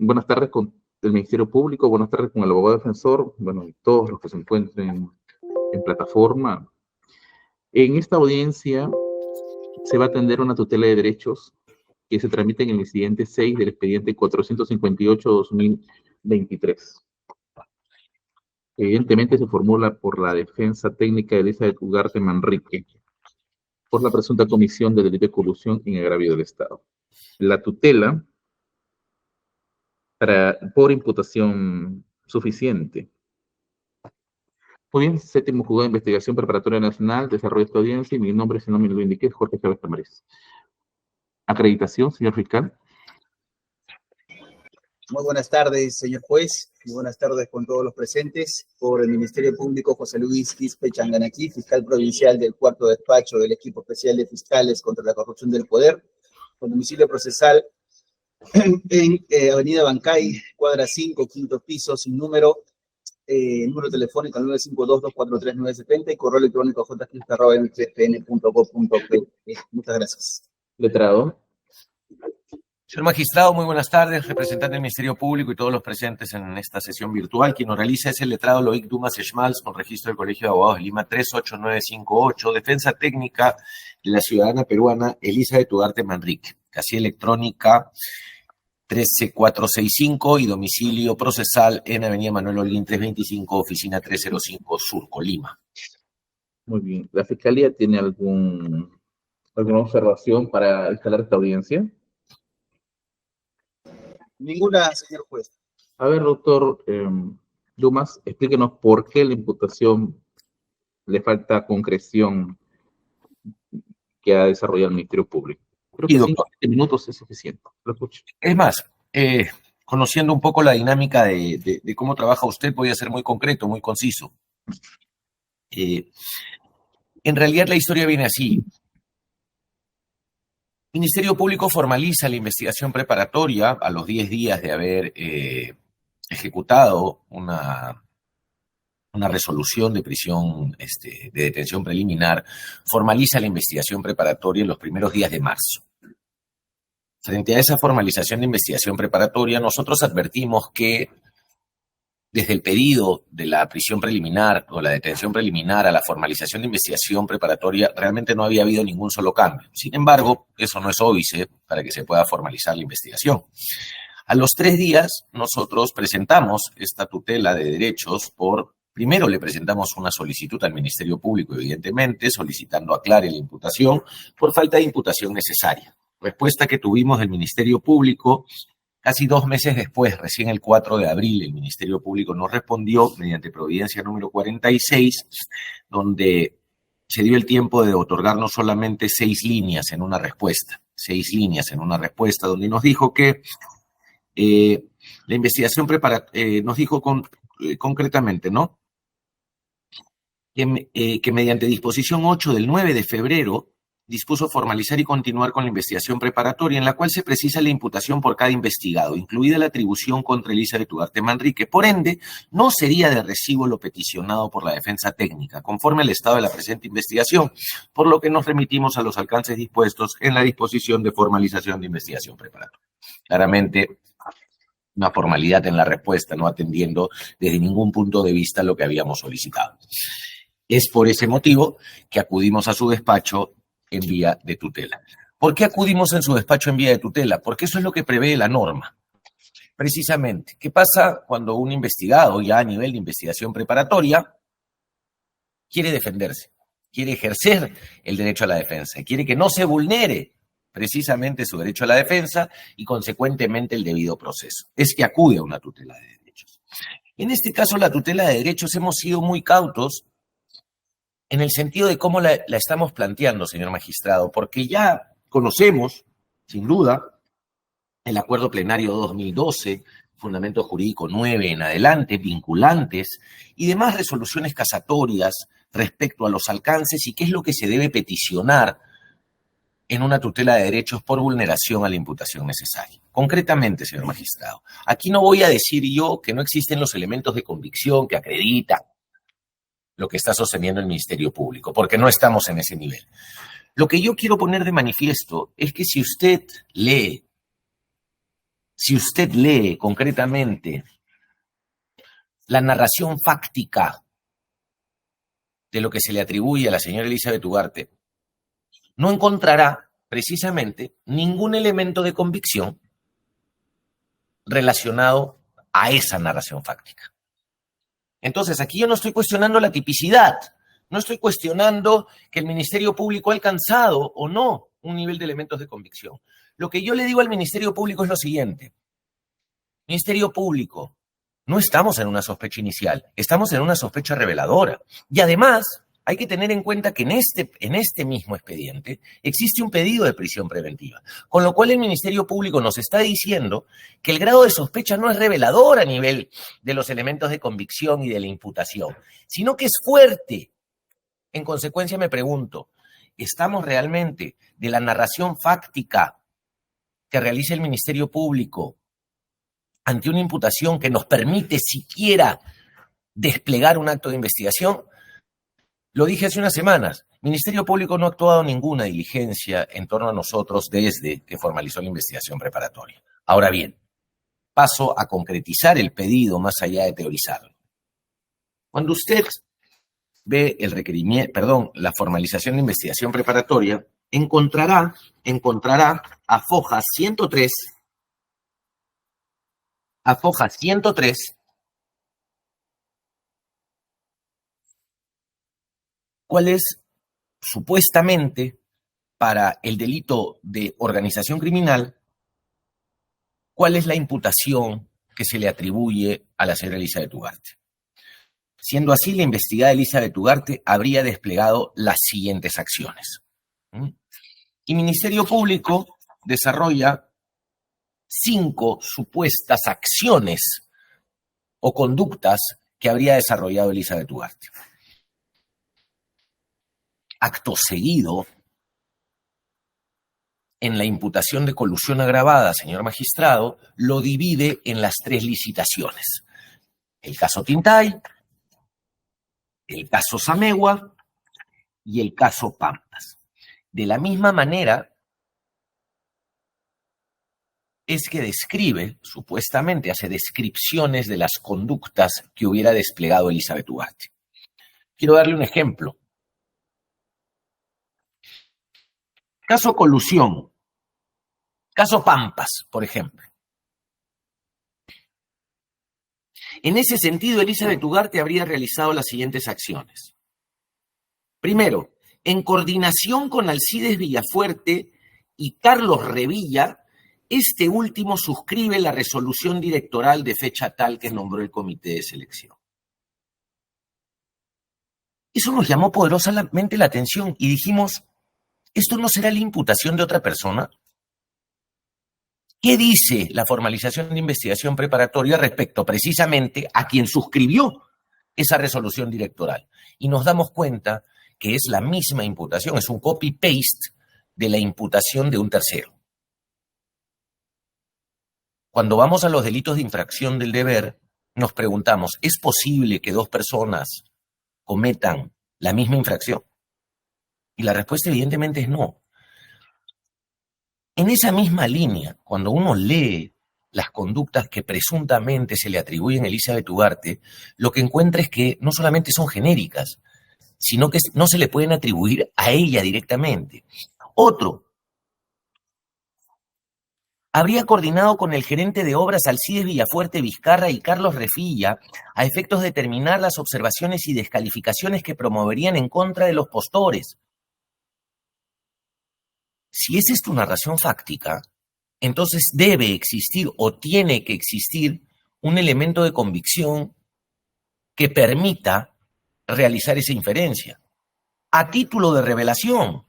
Buenas tardes con el Ministerio Público, buenas tardes con el abogado defensor, y todos los que se encuentren en plataforma. En esta audiencia se va a atender una tutela de derechos que se tramita en el incidente 6 del expediente 458-2023. Evidentemente se formula por la defensa técnica de Elizabeth Ugarte Manrique por la presunta comisión de delito de colusión en agravio del Estado. La tutela por imputación suficiente. Muy bien, séptimo juzgado de investigación preparatoria nacional, desarrollo de esta audiencia, y mi nombre, si no me lo indiqué, es Jorge Chávez Tamariz. Acreditación, señor fiscal. Muy buenas tardes, señor juez, y buenas tardes con todos los presentes. Por el Ministerio Público, José Luis Quispe Changanaqui, fiscal provincial del cuarto despacho del equipo especial de fiscales contra la corrupción del poder, con domicilio procesal en Avenida Bancay, cuadra 5, quinto piso, sin número telefónico al 952-243-970 y correo electrónico jquispe@m3pn.gov.p. Muchas gracias. Letrado. Señor magistrado, muy buenas tardes, representante del Ministerio Público y todos los presentes en esta sesión virtual. Quien nos realiza es el letrado Loic Dumas Schmalz, con registro del Colegio de Abogados de Lima 38958, defensa técnica de la ciudadana peruana Elizabeth Ugarte Manrique, casilla electrónica 13465 y domicilio procesal en Avenida Manuel Holguín 325, oficina 305, Surco, Lima. Muy bien. ¿La Fiscalía tiene alguna observación para instalar esta audiencia? Ninguna, señor juez. A ver, doctor Dumas, explíquenos por qué la imputación le falta concreción que ha desarrollado el Ministerio Público. Creo que 5 minutos es suficiente. Lo escucho. Es más, conociendo un poco la dinámica de cómo trabaja usted, voy a ser muy concreto, muy conciso. En realidad la historia viene así. El Ministerio Público formaliza la investigación preparatoria a los 10 días de haber ejecutado una resolución de prisión, de detención preliminar, formaliza la investigación preparatoria en los primeros días de marzo. Frente a esa formalización de investigación preparatoria, nosotros advertimos que desde el pedido de la prisión preliminar o la detención preliminar a la formalización de investigación preparatoria, realmente no había habido ningún solo cambio. Sin embargo, eso no es óbice para que se pueda formalizar la investigación. A los 3 días, nosotros presentamos esta tutela de derechos primero le presentamos una solicitud al Ministerio Público, evidentemente, solicitando aclare la imputación por falta de imputación necesaria. Respuesta que tuvimos del Ministerio Público casi 2 meses después, recién el 4 de abril, el Ministerio Público nos respondió mediante providencia número 46, donde se dio el tiempo de otorgarnos solamente 6 líneas en una respuesta. 6 líneas en una respuesta, donde nos dijo que la investigación nos dijo concretamente, ¿no? Que mediante disposición 8 del 9 de febrero dispuso formalizar y continuar con la investigación preparatoria en la cual se precisa la imputación por cada investigado, incluida la atribución contra Elizabeth Ugarte Manrique. Por ende, no sería de recibo lo peticionado por la defensa técnica, conforme al estado de la presente investigación, por lo que nos remitimos a los alcances dispuestos en la disposición de formalización de investigación preparatoria. Claramente, una formalidad en la respuesta, no atendiendo desde ningún punto de vista lo que habíamos solicitado. Es por ese motivo que acudimos a su despacho en vía de tutela. ¿Por qué acudimos en su despacho en vía de tutela? Porque eso es lo que prevé la norma. Precisamente, ¿qué pasa cuando un investigado ya a nivel de investigación preparatoria quiere defenderse, quiere ejercer el derecho a la defensa, quiere que no se vulnere precisamente su derecho a la defensa y consecuentemente el debido proceso? Es que acude a una tutela de derechos. En este caso, la tutela de derechos hemos sido muy cautos en el sentido de cómo la estamos planteando, señor magistrado, porque ya conocemos, sin duda, el acuerdo plenario 2012, fundamento jurídico 9 en adelante, vinculantes, y demás resoluciones casatorias respecto a los alcances y qué es lo que se debe peticionar en una tutela de derechos por vulneración a la imputación necesaria. Concretamente, señor magistrado, aquí no voy a decir yo que no existen los elementos de convicción que acreditan lo que está sosteniendo el Ministerio Público, porque no estamos en ese nivel. Lo que yo quiero poner de manifiesto es que si usted lee si usted lee concretamente la narración fáctica de lo que se le atribuye a la señora Elizabeth Ugarte, no encontrará precisamente ningún elemento de convicción relacionado a esa narración fáctica. Entonces, aquí yo no estoy cuestionando la tipicidad, no estoy cuestionando que el Ministerio Público ha alcanzado o no un nivel de elementos de convicción. Lo que yo le digo al Ministerio Público es lo siguiente. Ministerio Público, no estamos en una sospecha inicial, estamos en una sospecha reveladora. Y además, hay que tener en cuenta que en este mismo expediente existe un pedido de prisión preventiva, con lo cual el Ministerio Público nos está diciendo que el grado de sospecha no es revelador a nivel de los elementos de convicción y de la imputación, sino que es fuerte. En consecuencia, me pregunto, ¿estamos realmente de la narración fáctica que realiza el Ministerio Público ante una imputación que nos permite siquiera desplegar un acto de investigación? Lo dije hace unas semanas, el Ministerio Público no ha actuado ninguna diligencia en torno a nosotros desde que formalizó la investigación preparatoria. Ahora bien, paso a concretizar el pedido más allá de teorizarlo. Cuando usted ve el requerimiento, la formalización de investigación preparatoria, encontrará a foja 103, cuál es supuestamente para el delito de organización criminal, cuál es la imputación que se le atribuye a la señora Elizabeth Ugarte. Siendo así, la investigada Elizabeth Ugarte habría desplegado las siguientes acciones. Y Ministerio Público desarrolla 5 supuestas acciones o conductas que habría desarrollado Elizabeth Ugarte. Acto seguido, en la imputación de colusión agravada, señor magistrado, lo divide en las 3 licitaciones. El caso Tintay, el caso Samegua y el caso Pampas. De la misma manera es que describe, supuestamente hace descripciones de las conductas que hubiera desplegado Elizabeth Ugarte. Quiero darle un ejemplo. Caso colusión, caso Pampas, por ejemplo. En ese sentido, Elizabeth Ugarte habría realizado las siguientes acciones. Primero, en coordinación con Alcides Villafuerte y Carlos Revilla, este último suscribe la resolución directoral de fecha tal que nombró el comité de selección. Eso nos llamó poderosamente la atención y dijimos, ¿esto no será la imputación de otra persona? ¿Qué dice la formalización de investigación preparatoria respecto precisamente a quien suscribió esa resolución directoral? Y nos damos cuenta que es la misma imputación, es un copy-paste de la imputación de un tercero. Cuando vamos a los delitos de infracción del deber, nos preguntamos, ¿es posible que 2 personas cometan la misma infracción? Y la respuesta evidentemente es no. En esa misma línea, cuando uno lee las conductas que presuntamente se le atribuyen a Elizabeth Ugarte, lo que encuentra es que no solamente son genéricas, sino que no se le pueden atribuir a ella directamente. Otro, habría coordinado con el gerente de obras Alcides Villafuerte Vizcarra y Carlos Revilla a efectos de determinar las observaciones y descalificaciones que promoverían en contra de los postores. Si es esto una narración fáctica, entonces debe existir o tiene que existir un elemento de convicción que permita realizar esa inferencia a título de revelación.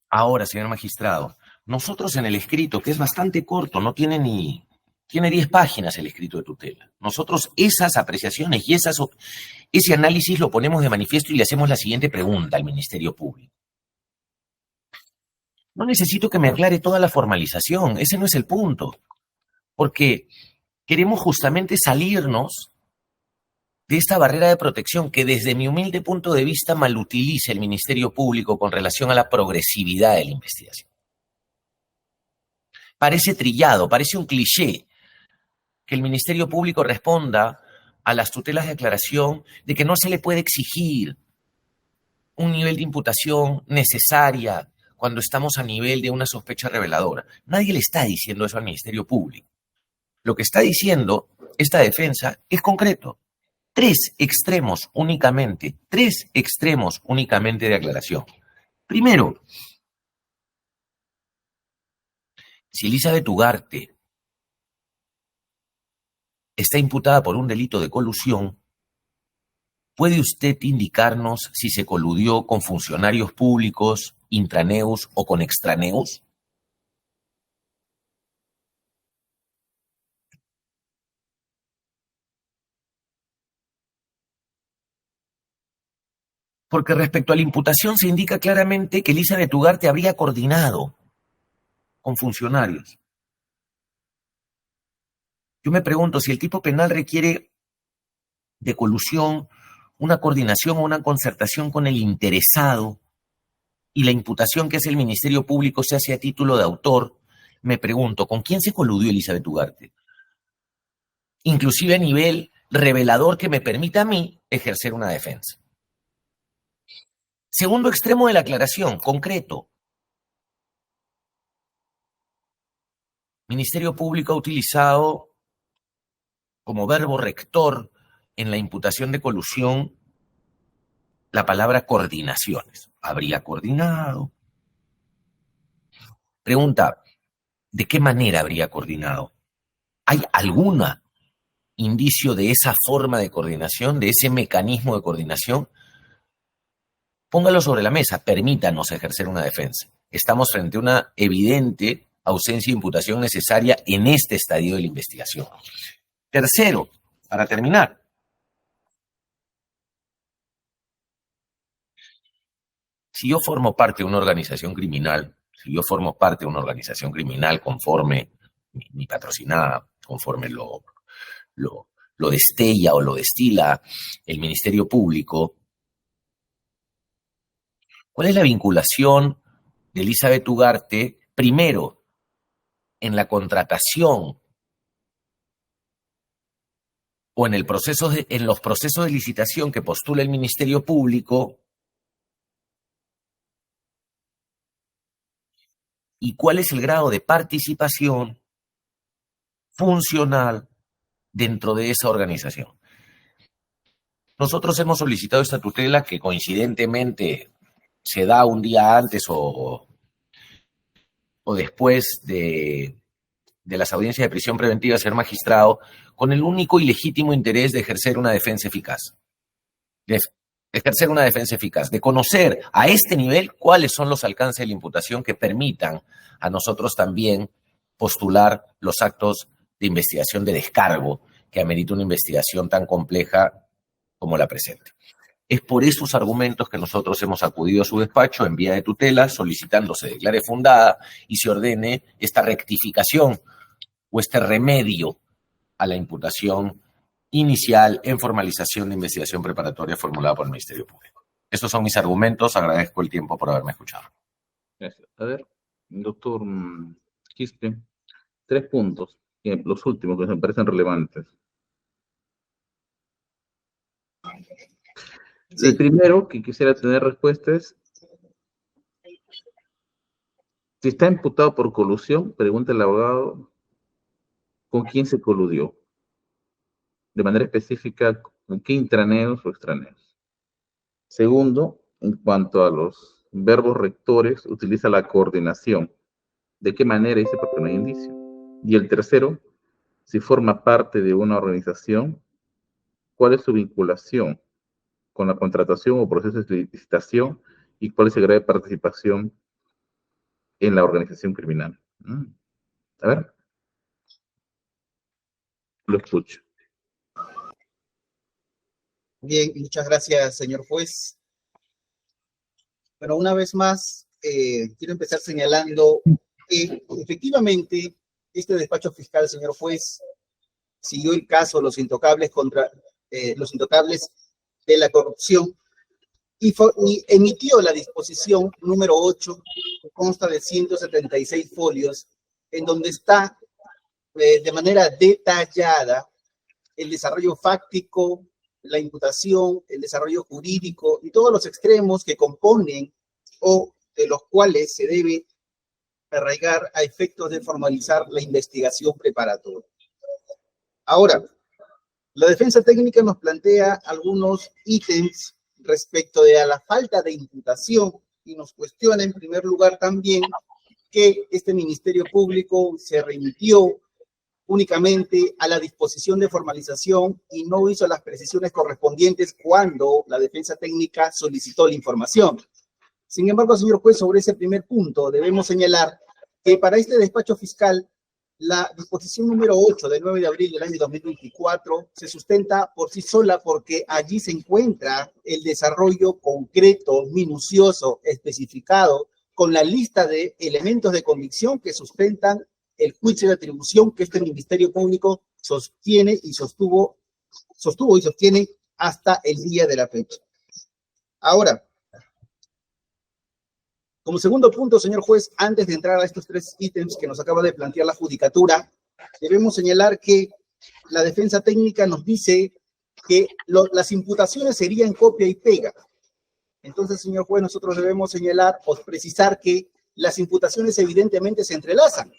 Ahora, señor magistrado, nosotros en el escrito, que es bastante corto, no tiene tiene 10 páginas el escrito de tutela. Nosotros esas apreciaciones y ese análisis lo ponemos de manifiesto y le hacemos la siguiente pregunta al Ministerio Público. No necesito que me aclare toda la formalización, ese no es el punto, porque queremos justamente salirnos de esta barrera de protección que desde mi humilde punto de vista malutiliza el Ministerio Público con relación a la progresividad de la investigación. Parece trillado, parece un cliché que el Ministerio Público responda a las tutelas de aclaración de que no se le puede exigir un nivel de imputación necesaria cuando estamos a nivel de una sospecha reveladora. Nadie le está diciendo eso al Ministerio Público. Lo que está diciendo esta defensa es concreto. Tres extremos únicamente de aclaración. Primero, si Elizabeth Ugarte está imputada por un delito de colusión, ¿puede usted indicarnos si se coludió con funcionarios públicos, intraneus o con extraneus? Porque respecto a la imputación se indica claramente que Elizabeth Ugarte habría coordinado con funcionarios. Yo me pregunto si el tipo penal requiere de colusión, una coordinación o una concertación con el interesado y la imputación que hace el Ministerio Público se hace a título de autor, me pregunto, ¿con quién se coludió Elizabeth Ugarte? Inclusive a nivel revelador que me permita a mí ejercer una defensa. Segundo extremo de la aclaración, concreto. Ministerio Público ha utilizado como verbo rector en la imputación de colusión la palabra coordinaciones. ¿Habría coordinado? Pregunta, ¿de qué manera habría coordinado? ¿Hay algún indicio de esa forma de coordinación, de ese mecanismo de coordinación? Póngalo sobre la mesa, permítanos ejercer una defensa. Estamos frente a una evidente ausencia de imputación necesaria en este estadio de la investigación. Tercero, para terminar, si yo formo parte de una organización criminal, conforme mi patrocinada, conforme lo destella o lo destila el Ministerio Público, ¿cuál es la vinculación de Elizabeth Ugarte, primero, en la contratación o en los procesos de licitación que postula el Ministerio Público? ¿Y cuál es el grado de participación funcional dentro de esa organización? Nosotros hemos solicitado esta tutela que coincidentemente se da un día antes o después de las audiencias de prisión preventiva, ser magistrado, con el único y legítimo interés de ejercer una defensa eficaz. De conocer a este nivel cuáles son los alcances de la imputación que permitan a nosotros también postular los actos de investigación de descargo que amerita una investigación tan compleja como la presente. Es por esos argumentos que nosotros hemos acudido a su despacho en vía de tutela, solicitando se declare fundada y se ordene esta rectificación o este remedio a la imputación inicial en formalización de investigación preparatoria formulada por el Ministerio Público. Estos son mis argumentos. Agradezco el tiempo por haberme escuchado. Gracias. A ver, doctor Quispe, 3 puntos, los últimos que me parecen relevantes. Sí. El primero que quisiera tener respuesta es, si está imputado por colusión, pregunta el abogado, ¿con quién se coludió? De manera específica, ¿con qué intraneos o extraneos? Segundo, en cuanto a los verbos rectores, utiliza la coordinación. ¿De qué manera dice? Porque no hay indicio. Y el tercero, si forma parte de una organización, ¿cuál es su vinculación con la contratación o procesos de licitación y cuál es el grado de participación en la organización criminal? A ver. Lo escucho. Bien, muchas gracias, señor juez. Bueno, una vez más, quiero empezar señalando que efectivamente este despacho fiscal, señor juez, siguió el caso Los Intocables contra los intocables de la corrupción, y emitió la disposición número 8, que consta de 176 folios, en donde está de manera detallada el desarrollo fáctico, la imputación, el desarrollo jurídico y todos los extremos que componen o de los cuales se debe arraigar a efectos de formalizar la investigación preparatoria. Ahora, la defensa técnica nos plantea algunos ítems respecto de a la falta de imputación y nos cuestiona en primer lugar también que este Ministerio Público se remitió únicamente a la disposición de formalización y no hizo las precisiones correspondientes cuando la defensa técnica solicitó la información. Sin embargo, señor juez, sobre ese primer punto debemos señalar que para este despacho fiscal la disposición número 8 del 9 de abril del año 2024 se sustenta por sí sola porque allí se encuentra el desarrollo concreto, minucioso, especificado, con la lista de elementos de convicción que sustentan el juicio de atribución que este Ministerio Público sostiene y sostuvo y sostiene hasta el día de la fecha. Ahora, como segundo punto, señor juez, antes de entrar a estos tres ítems que nos acaba de plantear la judicatura, debemos señalar que la defensa técnica nos dice que las imputaciones serían copia y pega. Entonces, señor juez, nosotros debemos señalar o precisar que las imputaciones evidentemente se entrelazan,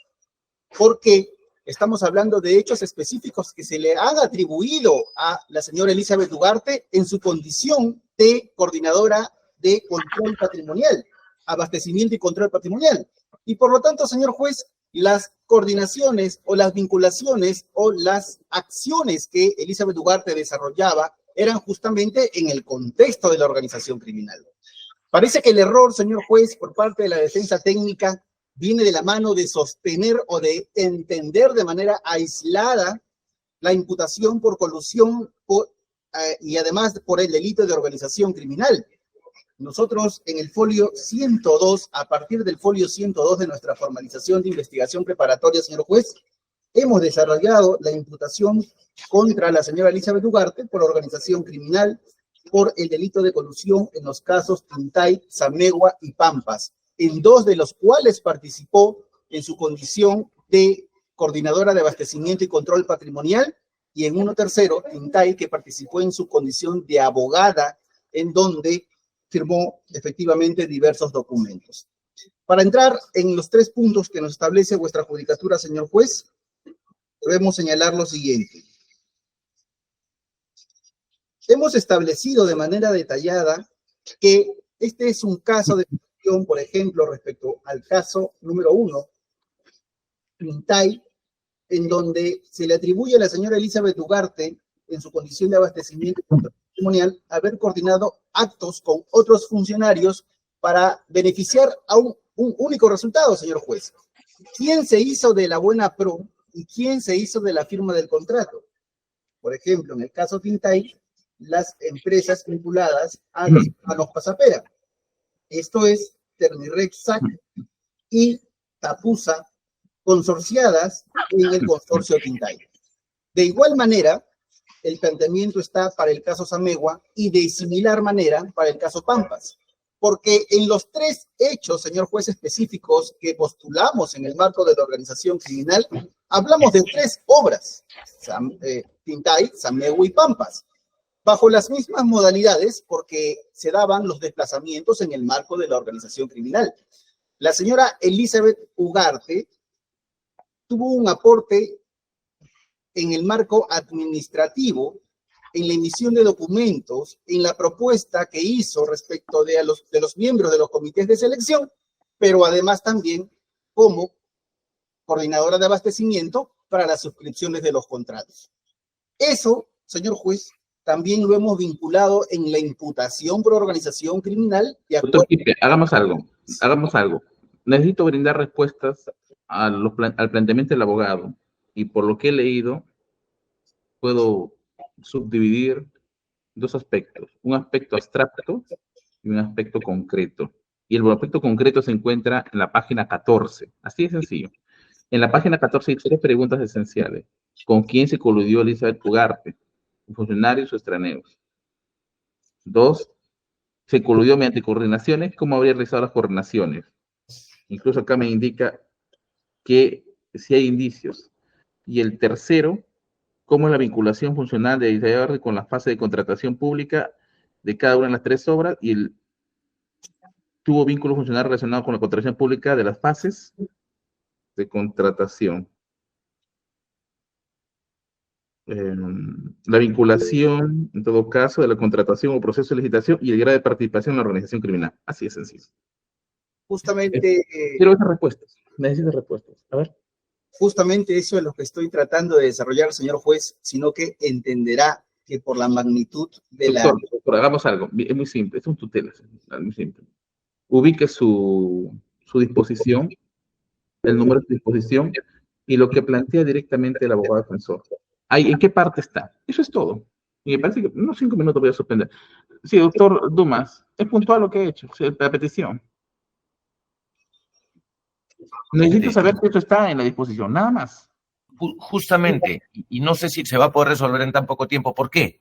porque estamos hablando de hechos específicos que se le han atribuido a la señora Elizabeth Ugarte en su condición de coordinadora de control patrimonial, abastecimiento y control patrimonial. Y por lo tanto, señor juez, las coordinaciones o las vinculaciones o las acciones que Elizabeth Ugarte desarrollaba eran justamente en el contexto de la organización criminal. Parece que el error, señor juez, por parte de la defensa técnica viene de la mano de sostener o de entender de manera aislada la imputación por colusión y además por el delito de organización criminal. Nosotros en el folio 102, a partir del folio 102 de nuestra formalización de investigación preparatoria, señor juez, hemos desarrollado la imputación contra la señora Elizabeth Ugarte por organización criminal por el delito de colusión en los casos Tintay, Samegua y Pampas, en dos de los cuales participó en su condición de coordinadora de abastecimiento y control patrimonial, y en uno tercero, Tintay, que participó en su condición de abogada, en donde firmó efectivamente diversos documentos. Para entrar en los tres puntos que nos establece vuestra judicatura, señor juez, debemos señalar lo siguiente. Hemos establecido de manera detallada que este es un caso de corrupción, por ejemplo, respecto al caso número 1, Tintay, en donde se le atribuye a la señora Elizabeth Ugarte, en su condición de abastecimiento y control patrimonial, haber coordinado actos con otros funcionarios para beneficiar a un único resultado, señor juez. ¿Quién se hizo de la buena pro y quién se hizo de la firma del contrato? Por ejemplo, en el caso Tintay, las empresas vinculadas a los Pasapera. Esto es Ternirex-SAC y Tapusa, consorciadas en el consorcio Tintay. De igual manera, el planteamiento está para el caso Samegua y de similar manera para el caso Pampas. Porque en los tres hechos, señor juez, específicos que postulamos en el marco de la organización criminal, hablamos de tres obras, Tintay, Samegua y Pampas, bajo las mismas modalidades porque se daban los desplazamientos en el marco de la organización criminal. La señora Elizabeth Ugarte tuvo un aporte en el marco administrativo, en la emisión de documentos, en la propuesta que hizo respecto de los miembros de los comités de selección, pero además también como coordinadora de abastecimiento para las suscripciones de los contratos. Eso, señor juez, también lo hemos vinculado en la imputación por organización criminal. Doctor Quispe, hagamos algo. Necesito brindar respuestas al planteamiento del abogado, y por lo que he leído, puedo subdividir dos aspectos, un aspecto abstracto y un aspecto concreto. Y el aspecto concreto se encuentra en la página 14, así de sencillo. En la página 14 hay tres preguntas esenciales. ¿Con quién se coludió Elizabeth Ugarte? funcionarios o extraneos. 2, se coludió mediante coordinaciones. ¿Cómo habría realizado las coordinaciones? Incluso acá me indica que si hay indicios. Y el tercero, ¿cómo es la vinculación funcional de Isaías con la fase de contratación pública de cada una de las 3 obras? Y tuvo vínculo funcional relacionado con la contratación pública de las fases de contratación. La vinculación, en todo caso, de la contratación o proceso de licitación y el grado de participación en la organización criminal. Así es sencillo. Justamente, Quiero esas respuestas. Necesito respuestas. A ver. justamente eso es lo que estoy tratando de desarrollar, señor juez, sino que entenderá que por la magnitud de Doctor, hagamos algo. Es muy simple. Es un tutela. Es muy simple. Ubique su disposición, el número de su disposición y lo que plantea directamente el abogado defensor. Ahí, ¿en qué parte está? Eso es todo. Y me parece que unos 5 minutos voy a suspender. Sí, doctor Dumas, es puntual lo que he hecho, la petición. Necesito saber que esto está en la disposición, nada más. Justamente, y no sé si se va a poder resolver en tan poco tiempo. ¿Por qué?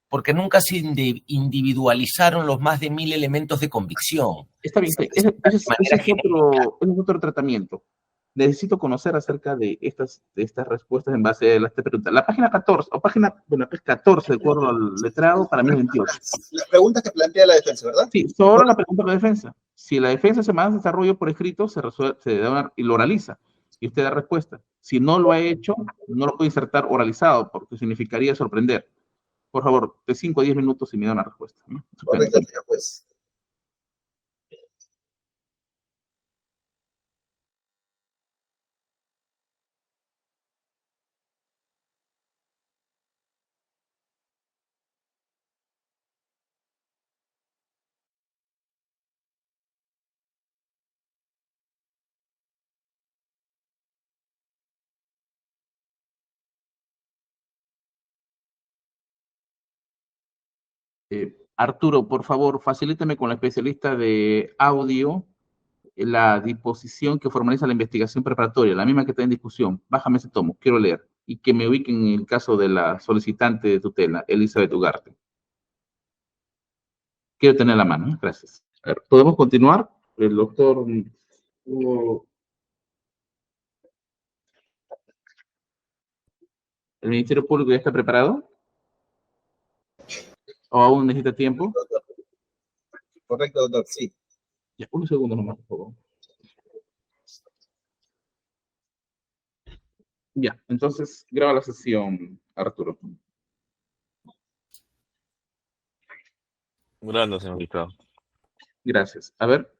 Porque nunca se individualizaron los más de 1000 elementos de convicción. Está bien, ese es otro tratamiento. Necesito conocer acerca de estas respuestas en base a las preguntas. La página 14, o página, bueno, 14, de acuerdo al letrado, para mí es 28. La pregunta que plantea la defensa, ¿verdad? Sí, solo la pregunta de la defensa. Si la defensa se manda desarrollo por escrito, se lo oraliza y usted da respuesta. Si no lo ha hecho, no lo puede insertar oralizado, porque significaría sorprender. Por favor, de 5 a 10 minutos y me da una respuesta, ¿no? Correcto, señor juez. Arturo, por favor, facilítame con la especialista de audio la disposición que formaliza la investigación preparatoria, la misma que está en discusión. Bájame ese tomo, quiero leer. Y que me ubiquen en el caso de la solicitante de tutela, Elizabeth Ugarte. Quiero tener la mano, ¿eh? Gracias. A ver, ¿podemos continuar? El doctor ¿El Ministerio Público ya está preparado? ¿O aún necesita tiempo? Correcto, doctor, sí. Ya, un segundo nomás, por favor. Ya, entonces graba la sesión, Arturo. Grande, señor diputado. Gracias. A ver,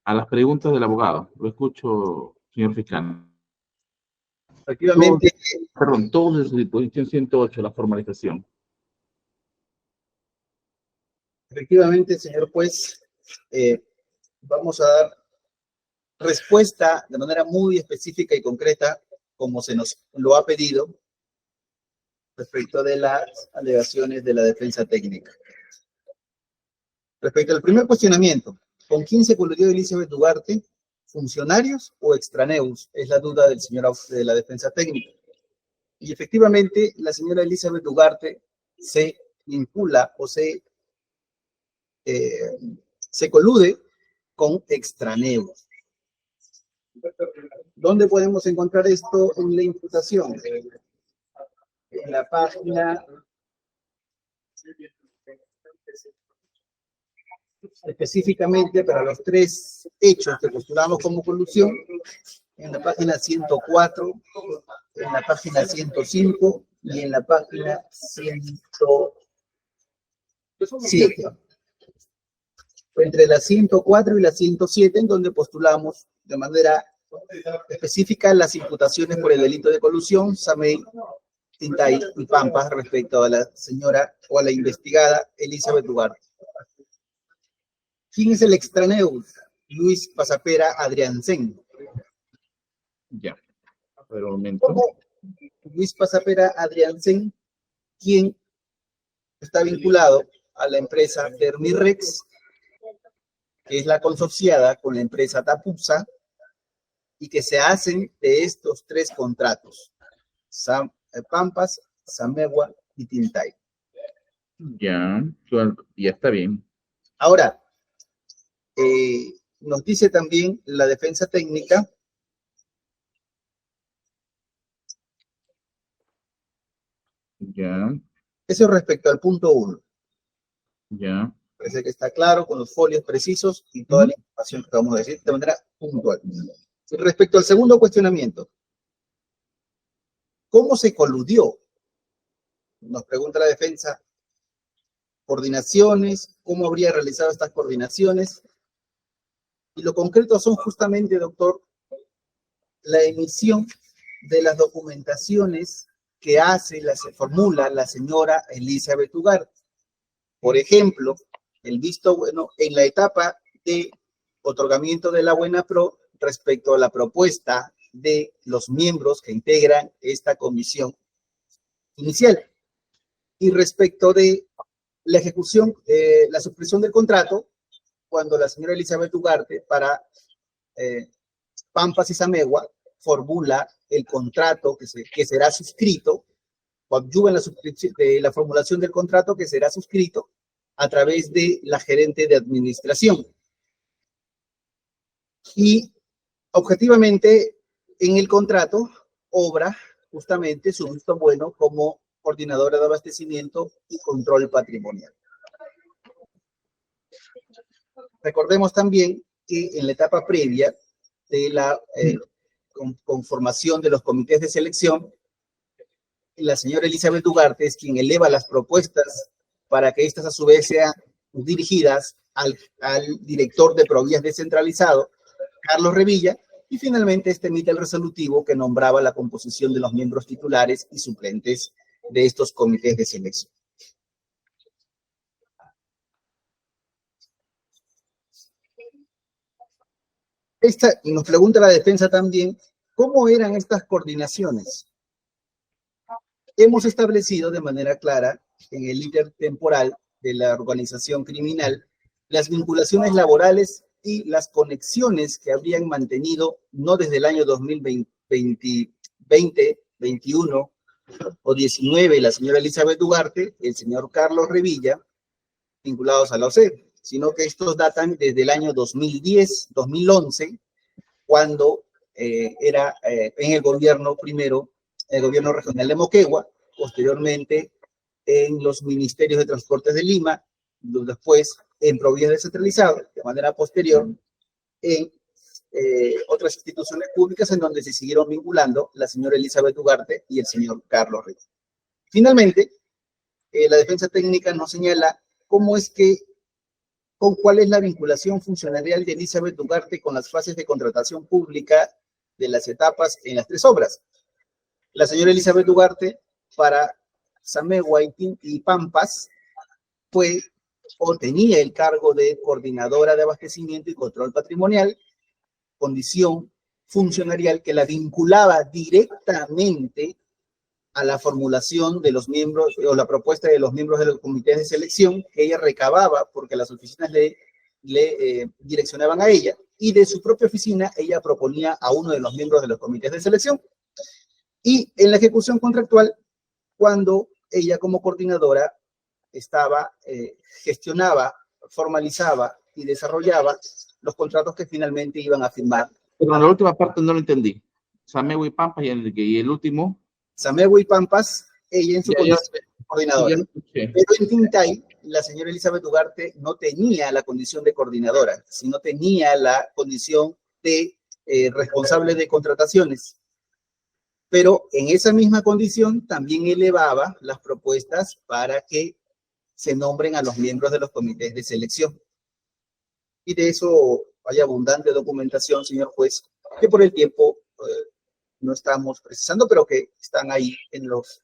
a las preguntas del abogado. Lo escucho, señor fiscal. Efectivamente, Todo desde su disposición 108, la formalización. efectivamente, señor juez, vamos a dar respuesta de manera muy específica y concreta, como se nos lo ha pedido, respecto de las alegaciones de la defensa técnica. Respecto al primer cuestionamiento, ¿con quién se coludió Elizabeth Ugarte? ¿Funcionarios o extraneus? Es la duda del señor de la defensa técnica. Y efectivamente, la señora Elizabeth Ugarte se vincula o se colude con extraneus. ¿Dónde podemos encontrar esto en la imputación? En la página, específicamente para los 3 hechos que postulamos como colusión, en la página 104, en la página 105 y en la página 107. Entre la 104 y la 107, en donde postulamos de manera específica las imputaciones por el delito de colusión, Samey, Tintay y Pampas respecto a la señora o a la investigada Elizabeth Ugarte. ¿Quién es el extraneus? Luis Pasapera Adriansen. Ya. Pero un momento. Luis Pasapera Adriansen, quien está vinculado a la empresa Termirex, que es la consorciada con la empresa Tapusa, y que se hacen de estos 3 contratos, Pampas, Samewa y Tintay. Ya, ya está bien. Ahora, nos dice también la defensa técnica Ya, eso respecto al punto 1. ya. Parece que está claro con los folios precisos y toda la información que vamos a decir de manera puntual. Respecto al segundo cuestionamiento, ¿cómo se coludió? Nos pregunta la defensa. Coordinaciones, ¿cómo habría realizado estas coordinaciones? Y lo concreto son justamente, doctor, la emisión de las documentaciones que formula la señora Elizabeth Ugarte. Por ejemplo, el visto bueno en la etapa de otorgamiento de la buena pro respecto a la propuesta de los miembros que integran esta comisión inicial. Y respecto de la ejecución, la suspensión del contrato, cuando la señora Elizabeth Ugarte para Pampas y Samegua formula el contrato que será suscrito, coadyuva en la formulación del contrato que será suscrito a través de la gerente de administración. Y objetivamente en el contrato obra justamente su visto bueno como coordinadora de abastecimiento y control patrimonial. Recordemos también que en la etapa previa de la conformación de los comités de selección, la señora Elizabeth Ugarte es quien eleva las propuestas para que estas a su vez sean dirigidas al director de Provías descentralizado, Carlos Revilla, y finalmente este emite el resolutivo que nombraba la composición de los miembros titulares y suplentes de estos comités de selección. Y nos pregunta la defensa también, ¿cómo eran estas coordinaciones? Hemos establecido de manera clara en el líder temporal de la organización criminal las vinculaciones laborales y las conexiones que habrían mantenido no desde el año 2020, 21 o 19 la señora Elizabeth Ugarte, el señor Carlos Revilla, vinculados a la OCE, sino que estos datan desde el año 2010, 2011, cuando era en el gobierno primero, el gobierno regional de Moquegua, posteriormente en los ministerios de transportes de Lima, después en Provías descentralizado, de manera posterior en otras instituciones públicas en donde se siguieron vinculando la señora Elizabeth Ugarte y el señor Carlos Reyes. Finalmente, la defensa técnica nos señala cuál es la vinculación funcionarial de Elizabeth Ugarte con las fases de contratación pública de las etapas en las tres obras. La señora Elizabeth Ugarte para Samegua y Pampas tenía el cargo de coordinadora de abastecimiento y control patrimonial, condición funcionarial que la vinculaba directamente a la formulación de los miembros o la propuesta de los miembros de los comités de selección que ella recababa porque las oficinas le direccionaban a ella, y de su propia oficina ella proponía a uno de los miembros de los comités de selección. Y en la ejecución contractual, cuando ella como coordinadora gestionaba, formalizaba y desarrollaba los contratos que finalmente iban a firmar. Pero en la última parte no lo entendí. Samegua y Pampas y el último. Samegua y Pampas, ella en su condición de coordinadora. Pero en Tintay, la señora Elizabeth Ugarte no tenía la condición de coordinadora, sino tenía la condición de responsable de contrataciones. Pero en esa misma condición también elevaba las propuestas para que se nombren a los miembros de los comités de selección. Y de eso hay abundante documentación, señor juez, que por el tiempo no estamos precisando, pero que están ahí en los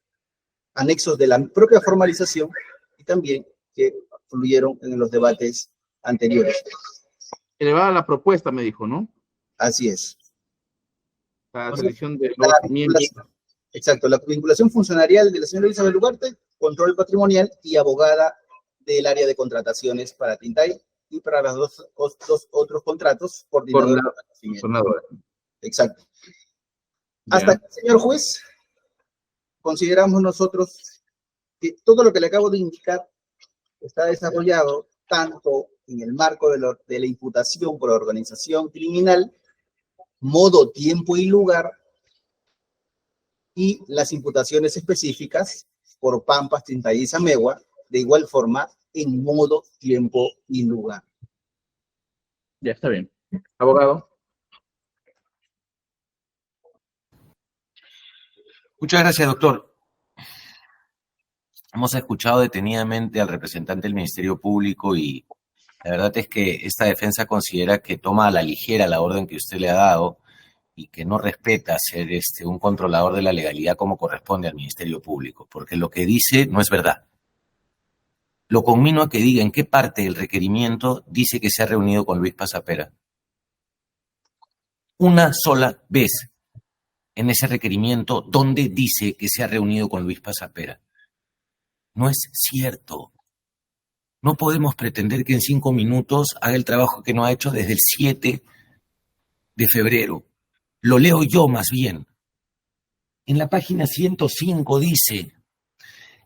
anexos de la propia formalización y también que fluyeron en los debates anteriores. Elevada la propuesta, me dijo, ¿no? Así es. La selección de los miembros. Exacto, la vinculación funcionarial de la señora Elizabeth Ugarte, control patrimonial y abogada del área de contrataciones para Tintay y para los dos otros contratos, coordinadora. Exacto. Hasta aquí, señor juez, consideramos nosotros que todo lo que le acabo de indicar está desarrollado tanto en el marco de la imputación por organización criminal, modo, tiempo y lugar, y las imputaciones específicas por Pampas, Tintayí y Samegua, de igual forma, en modo, tiempo y lugar. Ya está bien. Abogado. Muchas gracias, doctor. Hemos escuchado detenidamente al representante del Ministerio Público y la verdad es que esta defensa considera que toma a la ligera la orden que usted le ha dado y que no respeta ser un controlador de la legalidad como corresponde al Ministerio Público, porque lo que dice no es verdad. Lo conmino a que diga en qué parte del requerimiento dice que se ha reunido con Luis Pasapera. Una sola vez en ese requerimiento donde dice que se ha reunido con Luis Pasapera. No es cierto. No podemos pretender que en 5 minutos haga el trabajo que no ha hecho desde el 7 de febrero. Lo leo yo más bien. En la página 105 dice: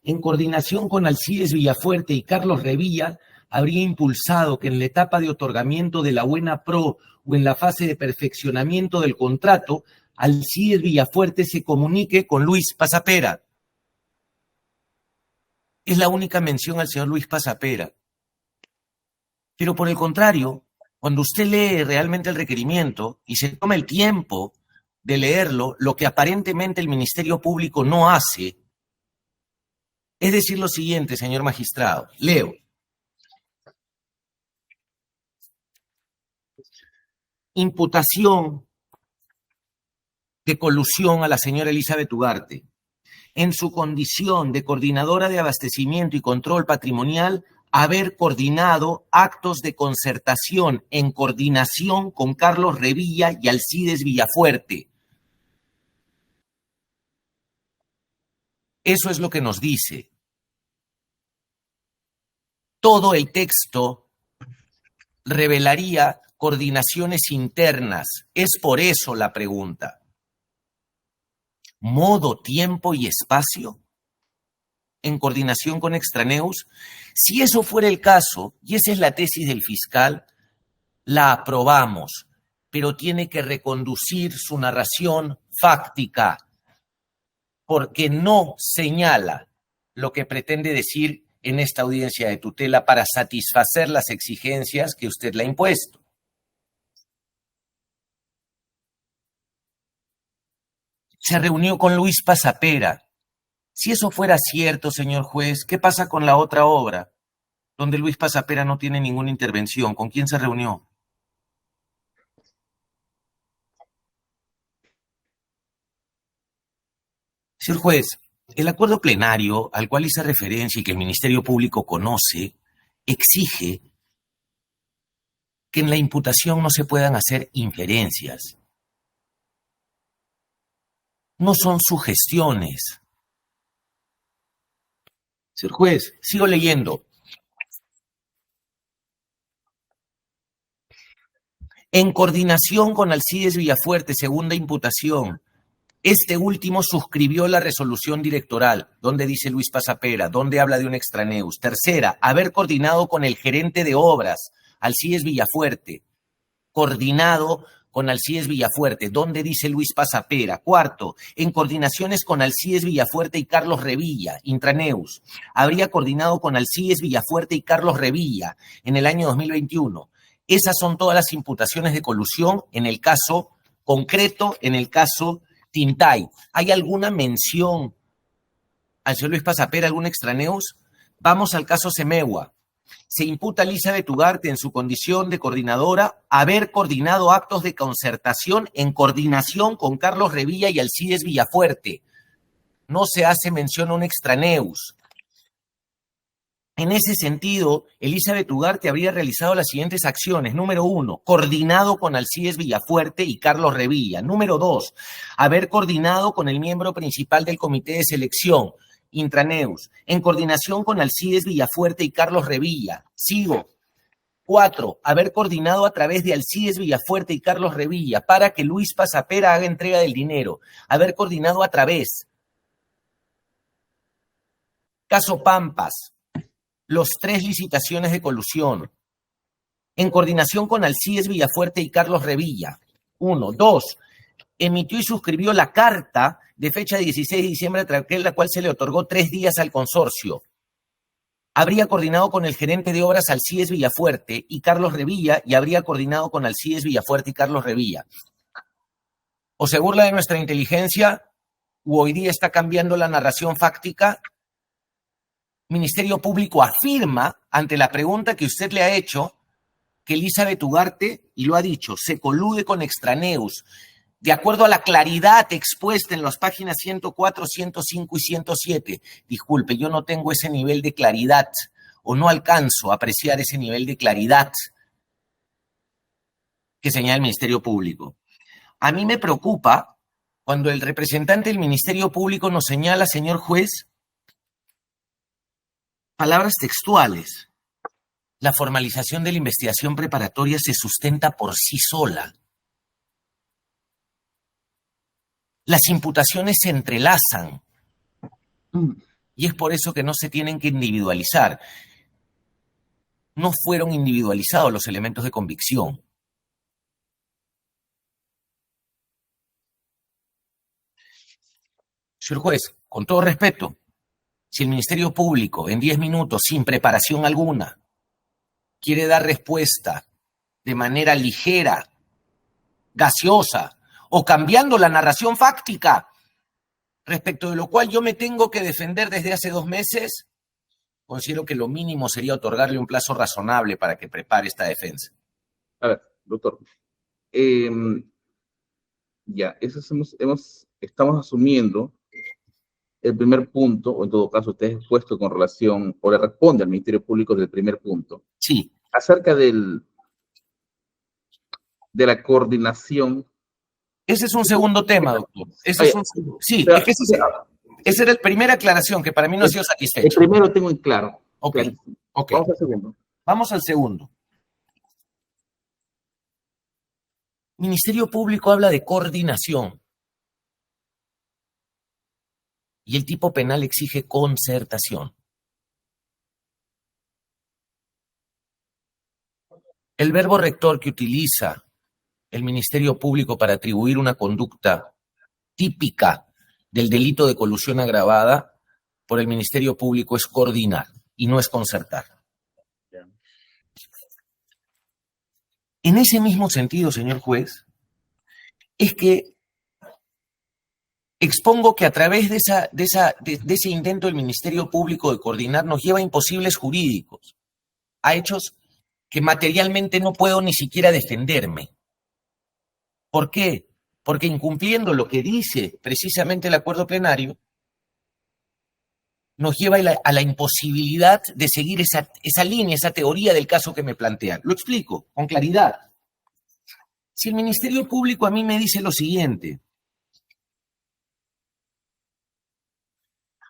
en coordinación con Alcides Villafuerte y Carlos Revilla, habría impulsado que en la etapa de otorgamiento de la buena pro o en la fase de perfeccionamiento del contrato, Alcides Villafuerte se comunique con Luis Pasapera. Es la única mención al señor Luis Pasapera. Pero por el contrario, cuando usted lee realmente el requerimiento y se toma el tiempo de leerlo, lo que aparentemente el Ministerio Público no hace, es decir lo siguiente, señor magistrado. Leo. Imputación de colusión a la señora Elizabeth Ugarte. En su condición de coordinadora de abastecimiento y control patrimonial, haber coordinado actos de concertación en coordinación con Carlos Revilla y Alcides Villafuerte. Eso es lo que nos dice. Todo el texto revelaría coordinaciones internas. Es por eso la pregunta. ¿Modo, tiempo y espacio en coordinación con extraneus? Si eso fuera el caso, y esa es la tesis del fiscal, la aprobamos, pero tiene que reconducir su narración fáctica, porque no señala lo que pretende decir en esta audiencia de tutela para satisfacer las exigencias que usted le ha impuesto. Se reunió con Luis Pasapera. Si eso fuera cierto, señor juez, ¿qué pasa con la otra obra, donde Luis Pasapera no tiene ninguna intervención? ¿Con quién se reunió? Señor juez, el acuerdo plenario al cual hice referencia y que el Ministerio Público conoce, exige que en la imputación no se puedan hacer inferencias. No son sugestiones. Señor juez, sigo leyendo. En coordinación con Alcides Villafuerte, segunda imputación, este último suscribió la resolución directoral, donde dice Luis Pasapera, donde habla de un extraneus. Tercera, haber coordinado con el gerente de obras, Alcides Villafuerte, coordinado con Alcides Villafuerte, donde dice Luis Pasapera. Cuarto, en coordinaciones con Alcides Villafuerte y Carlos Revilla, intraneus. Habría coordinado con Alcides Villafuerte y Carlos Revilla en el año 2021. Esas son todas las imputaciones de colusión en el caso concreto, en el caso Tintay. ¿Hay alguna mención al señor Luis Pasapera, algún extraneus? Vamos al caso Semegua. Se imputa a Elizabeth Ugarte en su condición de coordinadora haber coordinado actos de concertación en coordinación con Carlos Revilla y Alcides Villafuerte. No se hace mención a un extraneus. En ese sentido, Elizabeth Ugarte habría realizado las siguientes acciones. Número 1, coordinado con Alcides Villafuerte y Carlos Revilla. Número 2, haber coordinado con el miembro principal del comité de selección, intraneus, en coordinación con Alcides Villafuerte y Carlos Revilla. Sigo. 4, haber coordinado a través de Alcides Villafuerte y Carlos Revilla para que Luis Pasapera haga entrega del dinero. Haber coordinado a través. Caso Pampas, los 3 licitaciones de colusión, en coordinación con Alcides Villafuerte y Carlos Revilla. 1. 2. Emitió y suscribió la carta de fecha 16 de diciembre, tras la cual se le otorgó 3 días al consorcio. Habría coordinado con el gerente de obras Alcides Villafuerte y Carlos Revilla, y habría coordinado con Alcides Villafuerte y Carlos Revilla. ¿O se burla de nuestra inteligencia? ¿O hoy día está cambiando la narración fáctica? Ministerio Público afirma, ante la pregunta que usted le ha hecho, que Elizabeth Ugarte, y lo ha dicho, se colude con Extraneus, de acuerdo a la claridad expuesta en las páginas 104, 105 y 107. Disculpe, yo no tengo ese nivel de claridad, o no alcanzo a apreciar ese nivel de claridad que señala el Ministerio Público. A mí me preocupa cuando el representante del Ministerio Público nos señala, señor juez, palabras textuales. La formalización de la investigación preparatoria se sustenta por sí sola. Las imputaciones se entrelazan y es por eso que no se tienen que individualizar. No fueron individualizados los elementos de convicción. Señor juez, con todo respeto, si el Ministerio Público en 10 minutos, sin preparación alguna, quiere dar respuesta de manera ligera, gaseosa, o cambiando la narración fáctica, respecto de lo cual yo me tengo que defender desde hace 2 meses, considero que lo mínimo sería otorgarle un plazo razonable para que prepare esta defensa. A ver, doctor. Ya, eso estamos asumiendo el primer punto, o en todo caso usted ha expuesto con relación, o le responde al Ministerio Público del primer punto. Sí. Acerca de la coordinación. Ese es un segundo tema, doctor. Esa era la primera aclaración que para mí no ha sido satisfecha. El primero tengo en claro. Ok. Vamos al segundo. Vamos al segundo. Ministerio Público habla de coordinación. Y el tipo penal exige concertación. El verbo rector que utiliza el Ministerio Público para atribuir una conducta típica del delito de colusión agravada por el Ministerio Público es coordinar y no es concertar. En ese mismo sentido, señor juez, es que expongo que a través de ese intento del Ministerio Público de coordinar nos lleva a imposibles jurídicos, a hechos que materialmente no puedo ni siquiera defenderme. ¿Por qué? Porque incumpliendo lo que dice precisamente el acuerdo plenario, nos lleva a la imposibilidad de seguir esa línea, esa teoría del caso que me plantean. Lo explico con claridad. Si el Ministerio Público a mí me dice lo siguiente: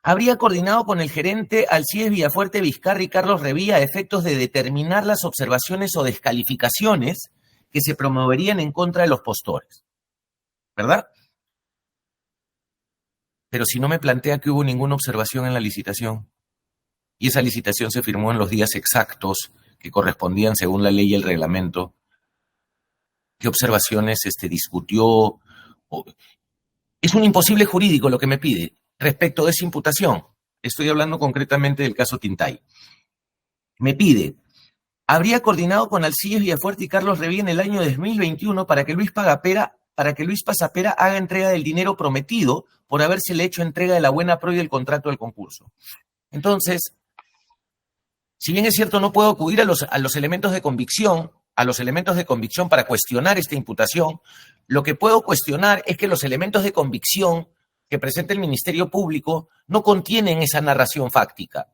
habría coordinado con el gerente Alcides Villafuerte Vizcarra y Carlos Revilla a efectos de determinar las observaciones o descalificaciones que se promoverían en contra de los postores, ¿verdad? Pero si no me plantea que hubo ninguna observación en la licitación, y esa licitación se firmó en los días exactos que correspondían según la ley y el reglamento, ¿qué observaciones discutió? Es un imposible jurídico lo que me pide respecto de esa imputación. Estoy hablando concretamente del caso Tintay. Me pide: habría coordinado con Alcides Villafuerte y Carlos Revilla en el año 2021 para que Luis Pasapera haga entrega del dinero prometido por habérsele hecho entrega de la buena pro y del contrato del concurso. Entonces, si bien es cierto, no puedo acudir a los elementos de convicción, para cuestionar esta imputación, lo que puedo cuestionar es que los elementos de convicción que presenta el Ministerio Público no contienen esa narración fáctica.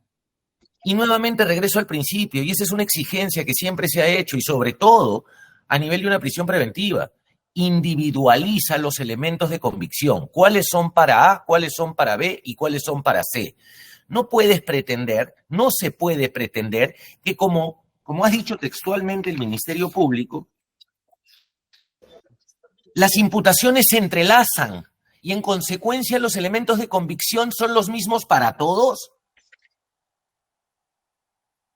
Y nuevamente regreso al principio, y esa es una exigencia que siempre se ha hecho, y sobre todo a nivel de una prisión preventiva. Individualiza los elementos de convicción. ¿Cuáles son para A, cuáles son para B y cuáles son para C? No se puede pretender que como ha dicho textualmente el Ministerio Público, las imputaciones se entrelazan y en consecuencia los elementos de convicción son los mismos para todos.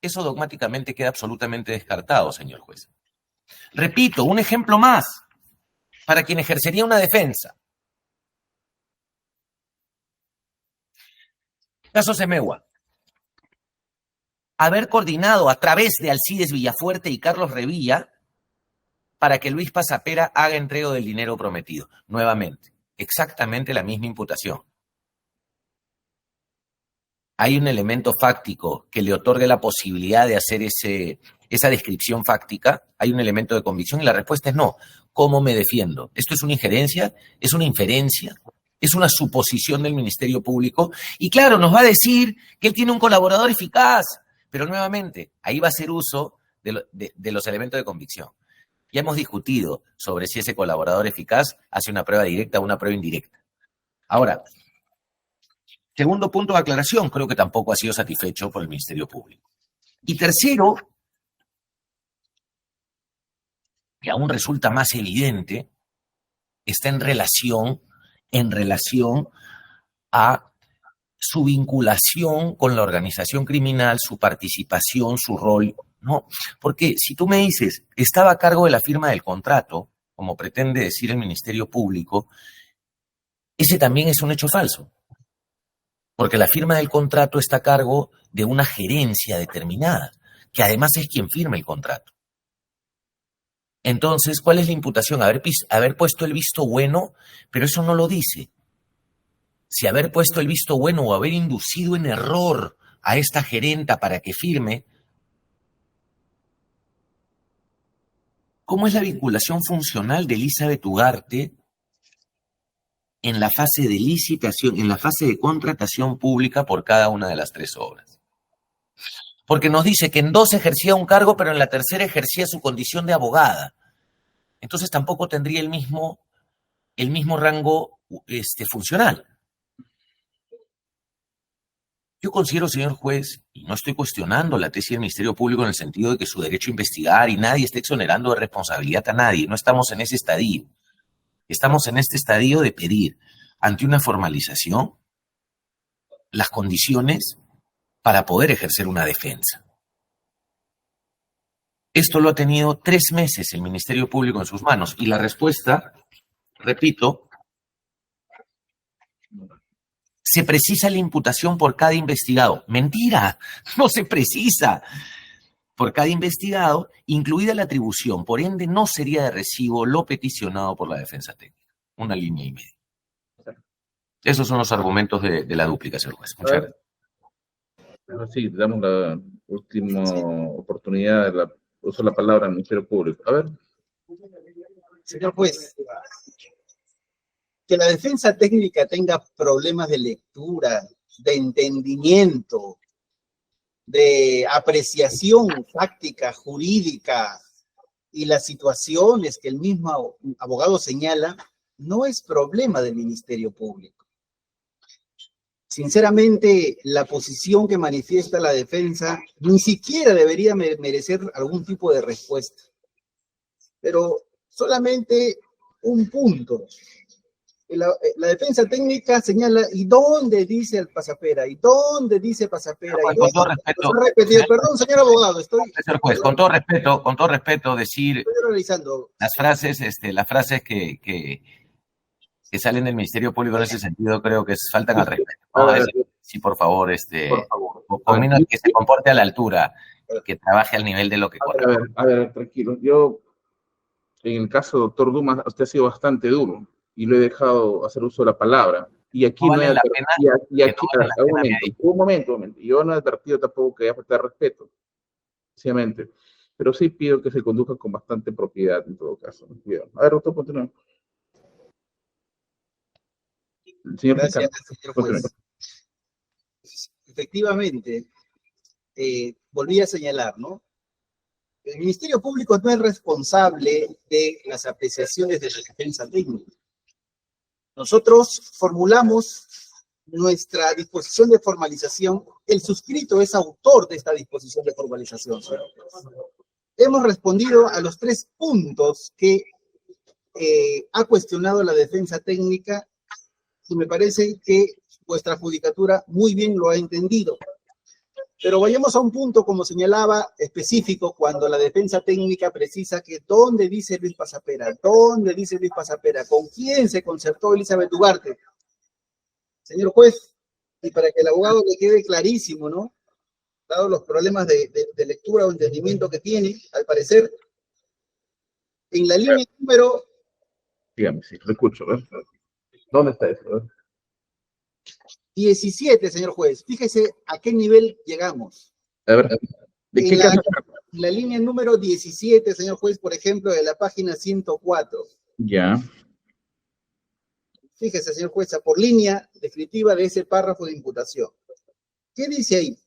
eso dogmáticamente queda absolutamente descartado, señor juez. Repito, un ejemplo más para quien ejercería una defensa. Caso Semegua. Haber coordinado a través de Alcides Villafuerte y Carlos Revilla para que Luis Pasapera haga entrega del dinero prometido. Nuevamente, exactamente la misma imputación. ¿Hay un elemento fáctico que le otorgue la posibilidad de hacer esa descripción fáctica? ¿Hay un elemento de convicción? Y la respuesta es no. ¿Cómo me defiendo? ¿Esto es una injerencia? ¿Es una inferencia? ¿Es una suposición del Ministerio Público? Y claro, nos va a decir que él tiene un colaborador eficaz, pero nuevamente, ahí va a hacer uso de los elementos de convicción. Ya hemos discutido sobre si ese colaborador eficaz hace una prueba directa o una prueba indirecta. Ahora, segundo punto de aclaración, creo que tampoco ha sido satisfecho por el Ministerio Público. Y tercero, que aún resulta más evidente, está en relación a su vinculación con la organización criminal, su participación, su rol, ¿no? Porque si tú me dices, estaba a cargo de la firma del contrato, como pretende decir el Ministerio Público, ese también es un hecho falso. Porque la firma del contrato está a cargo de una gerencia determinada, que además es quien firma el contrato. Entonces, ¿cuál es la imputación? Haber puesto el visto bueno, pero eso no lo dice. Si haber puesto el visto bueno o haber inducido en error a esta gerenta para que firme, ¿cómo es la vinculación funcional de Elizabeth Ugarte en la fase de licitación, en la fase de contratación pública por cada una de las tres obras? Porque nos dice que en dos ejercía un cargo, pero en la tercera ejercía su condición de abogada. Entonces tampoco tendría el mismo rango funcional. Yo considero, señor juez, y no estoy cuestionando la tesis del Ministerio Público en el sentido de que su derecho a investigar y nadie está exonerando de responsabilidad a nadie. No estamos en ese estadio. Estamos en este estadio de pedir, ante una formalización, las condiciones para poder ejercer una defensa. Esto lo ha tenido 3 meses el Ministerio Público en sus manos y la respuesta, repito, se precisa la imputación por cada investigado. Mentira, no se precisa. Por cada investigado, incluida la atribución. Por ende, no sería de recibo lo peticionado por la defensa técnica. 1 línea y media. Esos son los argumentos de la dúplica, señor juez. Muchas gracias. Ahora sí, damos la última oportunidad de uso la palabra al Ministerio Público. A ver. Señor juez, que la defensa técnica tenga problemas de lectura, de entendimiento, de apreciación fáctica, jurídica y las situaciones que el mismo abogado señala, no es problema del Ministerio Público. Sinceramente, la posición que manifiesta la defensa ni siquiera debería merecer algún tipo de respuesta. Pero solamente un punto. La defensa técnica señala, ¿y dónde dice el Pasapera? ¿Y dónde dice Pasapera? Con todo respeto. Perdón, señor abogado, señor juez, con todo respeto, decir estoy realizando las frases que salen del Ministerio Público en ese sentido, creo que faltan al respeto. ¿No? Sí, por favor, que se comporte a la altura, que trabaje al nivel de lo que corresponde. A ver, tranquilo. Yo, en el caso del doctor Dumas, usted ha sido bastante duro y lo he dejado hacer uso de la palabra. Y aquí no hay un momento. Yo no he advertido tampoco que haya falta de respeto, sencillamente. Pero sí pido que se conduzca con bastante propiedad en todo caso. A ver, doctor, continúa. Gracias, señor juez. Efectivamente, volví a señalar, ¿no? El Ministerio Público no es responsable de las apreciaciones de la defensa técnica. Nosotros formulamos nuestra disposición de formalización. El suscrito es autor de esta disposición de formalización. Hemos respondido a los 3 puntos que ha cuestionado la defensa técnica y me parece que vuestra judicatura muy bien lo ha entendido. Pero vayamos a un punto, como señalaba, específico, cuando la defensa técnica precisa que ¿dónde dice Luis Pasapera? ¿Dónde dice Luis Pasapera? ¿Con quién se concertó Elizabeth Ugarte? Señor juez, y para que el abogado le quede clarísimo, ¿no? Dado los problemas de lectura o entendimiento que tiene, al parecer, en la línea número... Dígame, sí, lo escucho. ¿Dónde está eso? 17, señor juez. Fíjese a qué nivel llegamos. A ver, ¿de qué caso? En la línea número 17, señor juez, por ejemplo, de la página 104. Ya. Fíjese, señor juez, por línea descriptiva de ese párrafo de imputación. ¿Qué dice ahí?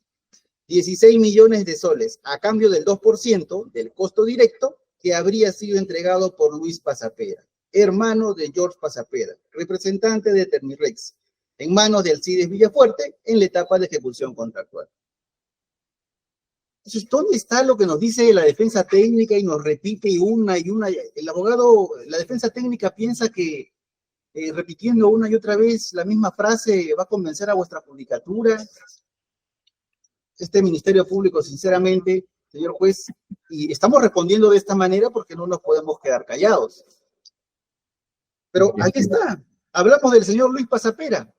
16 millones de soles a cambio del 2% del costo directo que habría sido entregado por Luis Pasapera, hermano de George Pasapera, representante de Termirex, en manos de Alcides Villafuerte en la etapa de ejecución contractual. Entonces, ¿dónde está lo que nos dice la defensa técnica y nos repite una y una? El abogado, la defensa técnica piensa que repitiendo una y otra vez la misma frase va a convencer a vuestra judicatura. Este Ministerio Público, sinceramente, señor juez, y estamos respondiendo de esta manera porque no nos podemos quedar callados. Pero aquí está, hablamos del señor Luis Pasapera,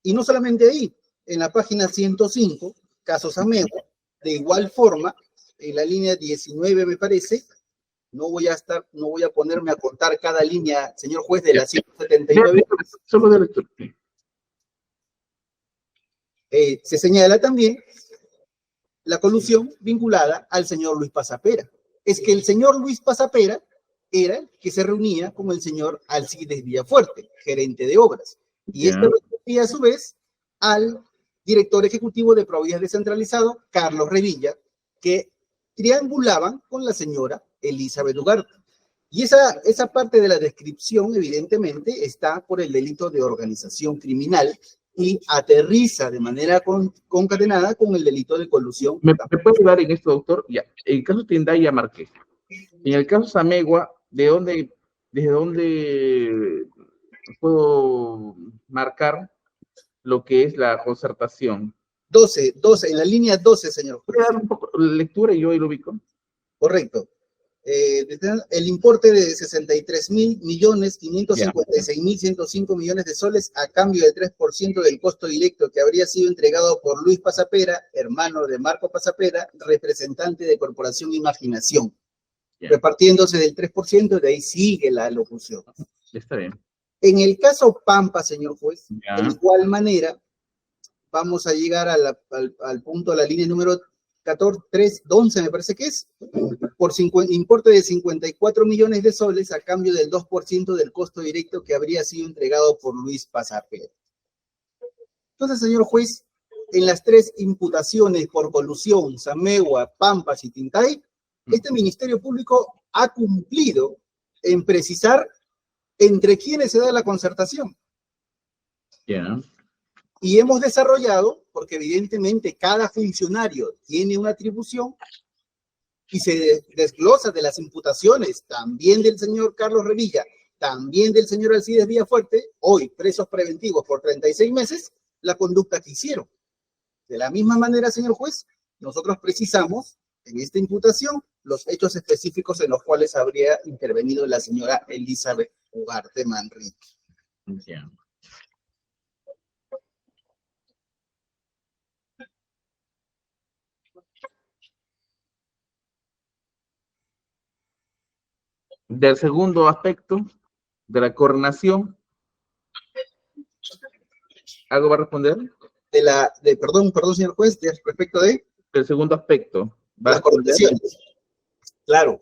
y no solamente ahí, en la página 105, casos Amegua, de igual forma, en la línea 19 me parece, no voy a ponerme a contar cada línea, señor juez, de la 179. Solo de lectura. Se señala también la colusión vinculada al señor Luis Pasapera. Es que el señor Luis Pasapera era el que se reunía con el señor Alcides Villafuerte, gerente de obras. Y esto lo respondía a su vez al director ejecutivo de Provías Descentralizado, Carlos Revilla, que triangulaban con la señora Elizabeth Ugarte. Y esa parte de la descripción, evidentemente, está por el delito de organización criminal y aterriza de manera concatenada con el delito de colusión. ¿Me puede ayudar en esto, doctor? Ya. En el caso Tindaya ya marqué. En el caso Samegua, desde dónde puedo marcar lo que es la concertación? 12, en la línea 12, señor. ¿Puede dar un poco de lectura y yo ahí lo ubico? Correcto. El importe de 63.556.105 millones de soles a cambio del 3% del costo directo que habría sido entregado por Luis Pasapera, hermano de Marco Pasapera, representante de Corporación Imaginación. Repartiéndose del 3%, de ahí sigue la locución. Está bien. En el caso Pampa, señor juez, de igual manera, vamos a llegar al punto, a la línea número 11, me parece que es, por importe de 54 millones de soles a cambio del 2% del costo directo que habría sido entregado por Luis Pasapera. Entonces, señor juez, en las tres imputaciones por colusión, Samegua, Pampas y Tintay, este Ministerio Público ha cumplido en precisar entre quiénes se da la concertación. Y hemos desarrollado, porque evidentemente cada funcionario tiene una atribución y se desglosa de las imputaciones también del señor Carlos Revilla, también del señor Alcides Villafuerte, hoy presos preventivos por 36 meses, la conducta que hicieron. De la misma manera, señor juez, nosotros precisamos en esta imputación los hechos específicos en los cuales habría intervenido la señora Elizabeth Ugarte Manrique. Del segundo aspecto, de la coordinación, ¿algo va a responder? Perdón, señor juez, respecto de... El segundo aspecto. ¿Va la coordinación? Claro.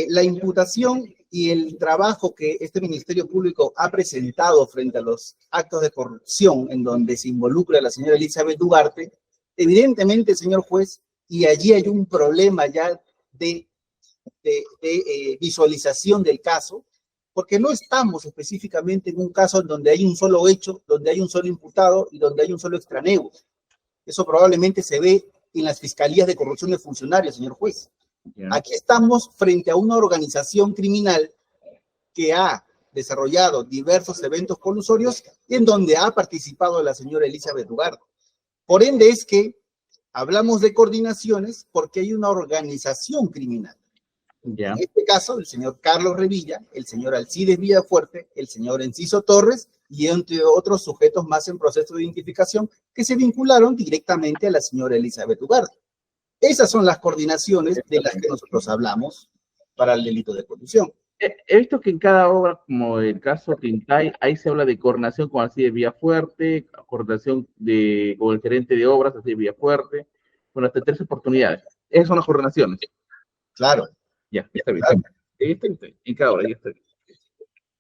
La imputación y el trabajo que este Ministerio Público ha presentado frente a los actos de corrupción en donde se involucra la señora Elizabeth Ugarte, evidentemente, señor juez, y allí hay un problema ya de visualización del caso, porque no estamos específicamente en un caso en donde hay un solo hecho, donde hay un solo imputado y donde hay un solo extraneo. Eso probablemente se ve en las fiscalías de corrupción de funcionarios, señor juez. Aquí estamos frente a una organización criminal que ha desarrollado diversos eventos colusorios y en donde ha participado la señora Elizabeth Ugarte. Por ende es que hablamos de coordinaciones porque hay una organización criminal. Ya. En este caso, el señor Carlos Revilla, el señor Alcides Villafuerte, el señor Enciso Torres y entre otros sujetos más en proceso de identificación que se vincularon directamente a la señora Elizabeth Ugarte. Esas son las coordinaciones de las que nosotros hablamos para el delito de colusión. He visto que en cada obra, como el caso Tintay, ahí se habla de coordinación con Alcides Villafuerte, coordinación con el gerente de obras, Alcides Villafuerte, bueno, hasta 3 oportunidades. Esas son las coordinaciones. Claro. Ya, está bien. Ahí está, en cada obra, ahí está bien.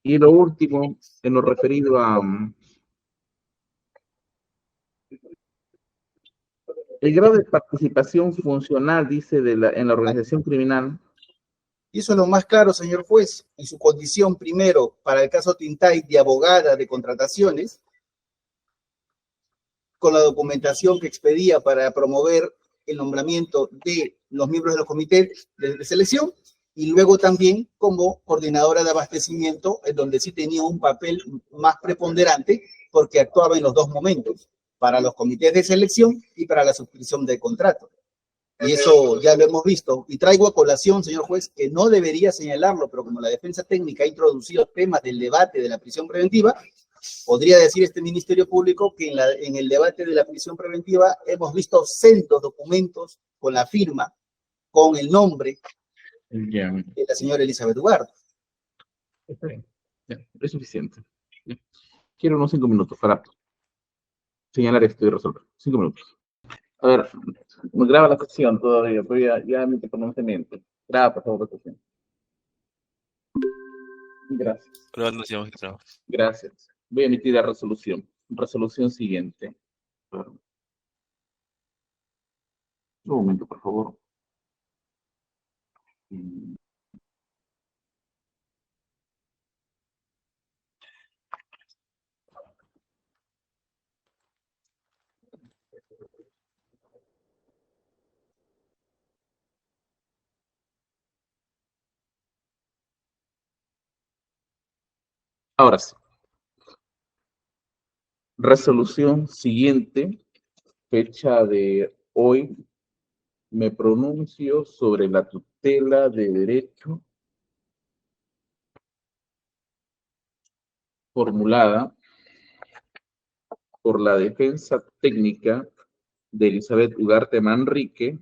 Y lo último, en lo referido a el grado de participación funcional, dice, en la organización criminal. Y eso es lo más claro, señor juez, en su condición primero para el caso Tintay de abogada de contrataciones, con la documentación que expedía para promover el nombramiento de los miembros de los comités de selección, y luego también como coordinadora de abastecimiento, en donde sí tenía un papel más preponderante, porque actuaba en los dos momentos, para los comités de selección y para la suscripción de contrato. Y eso ya lo hemos visto. Y traigo a colación, señor juez, que no debería señalarlo, pero como la defensa técnica ha introducido temas del debate de la prisión preventiva, podría decir este Ministerio Público que en el debate de la prisión preventiva hemos visto cientos documentos con la firma, con el nombre de la señora Elizabeth Ugarte. Está bien. Ya, es suficiente. Ya. Quiero unos 5 minutos para señalar esto y resolver. 5 minutos. A ver, me graba la sesión todavía, pero ya emite pronunciamiento. Graba, por favor, la sesión. Gracias. Gracias. Voy a emitir la resolución. Resolución siguiente. Un momento, por favor. Ahora sí. Resolución siguiente, fecha de hoy, me pronuncio sobre la tutela de derecho formulada por la defensa técnica de Elizabeth Ugarte Manrique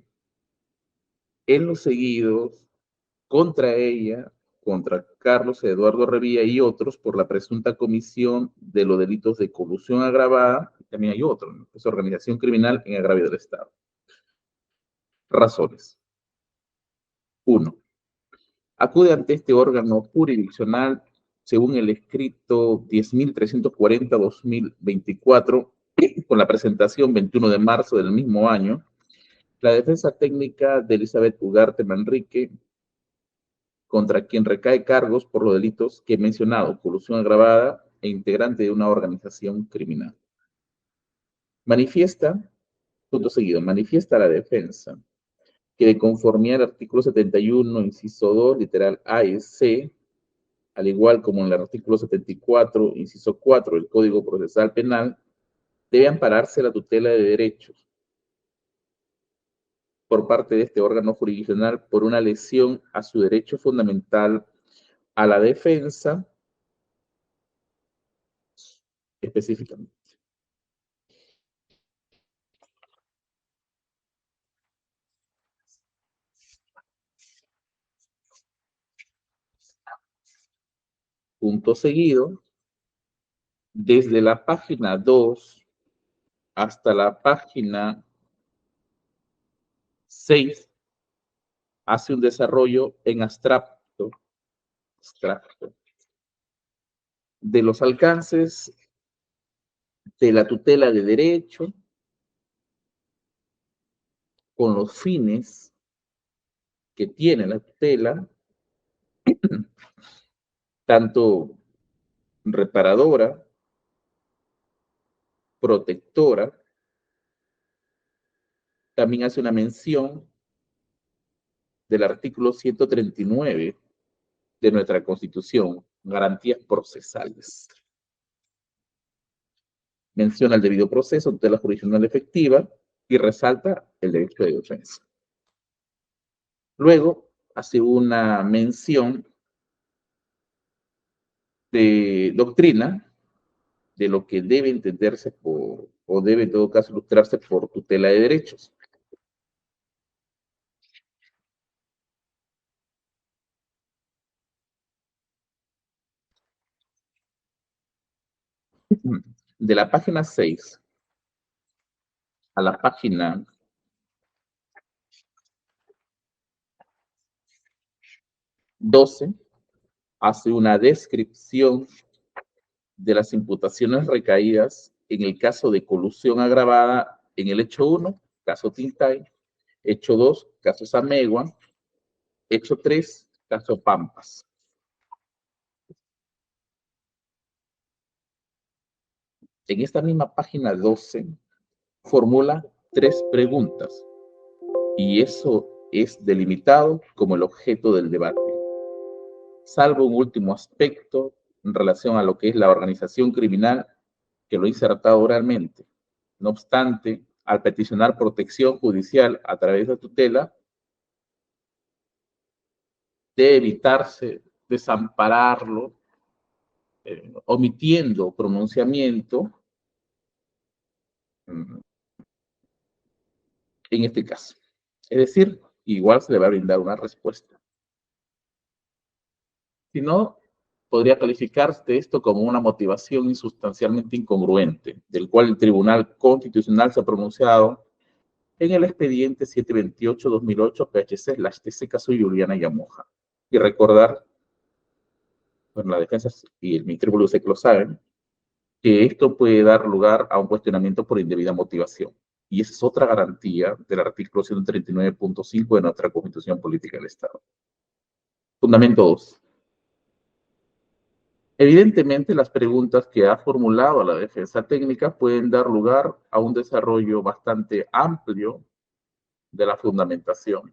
en los seguidos contra ella, contra Carlos Eduardo Revilla y otros por la presunta comisión de los delitos de colusión agravada, y también hay otro, ¿no? Es organización criminal en agravio del Estado. Razones. 1. Acude ante este órgano jurisdiccional según el escrito 10.340-2024, con la presentación 21 de marzo del mismo año, la defensa técnica de Elizabeth Ugarte Manrique, contra quien recae cargos por los delitos que he mencionado, colusión agravada e integrante de una organización criminal. Manifiesta, punto seguido, manifiesta la defensa que de conformidad al artículo 71, inciso 2, literal A y C, al igual como en el artículo 74, inciso 4 del Código Procesal Penal, debe ampararse la tutela de derechos por parte de este órgano jurisdiccional por una lesión a su derecho fundamental a la defensa específicamente. Punto seguido, desde la página 2 hasta la página 6 hace un desarrollo en abstracto de los alcances de la tutela de derecho con los fines que tiene la tutela, tanto reparadora, protectora. También hace una mención del artículo 139 de nuestra Constitución, garantías procesales. menciona el debido proceso, tutela jurisdiccional efectiva y resalta el derecho de defensa. Luego hace una mención de doctrina de lo que debe entenderse por, o debe en todo caso ilustrarse por tutela de derechos. De la página 6 a la página 12 hace una descripción de las imputaciones recaídas en el caso de colusión agravada en el hecho 1, caso Tintay, hecho 2, caso Samegua, hecho 3, caso Pampas. En esta misma página 12 formula 3 preguntas y eso es delimitado como el objeto del debate, salvo un último aspecto en relación a lo que es la organización criminal que lo he insertado oralmente. No obstante, al peticionar protección judicial a través de tutela, debe evitarse desampararlo, omitiendo pronunciamiento en este caso. Es decir, igual se le va a brindar una respuesta. Si no, podría calificarse esto como una motivación insustancialmente incongruente, del cual el Tribunal Constitucional se ha pronunciado en el expediente 728-2008 PHC/TC caso Juliana Yamoja. Y recordar, bueno, la defensa y el Ministerio Público sé que lo saben, que esto puede dar lugar a un cuestionamiento por indebida motivación. Y esa es otra garantía del artículo 139.5 de nuestra Constitución Política del Estado. Fundamento 2. Evidentemente, las preguntas que ha formulado la defensa técnica pueden dar lugar a un desarrollo bastante amplio de la fundamentación.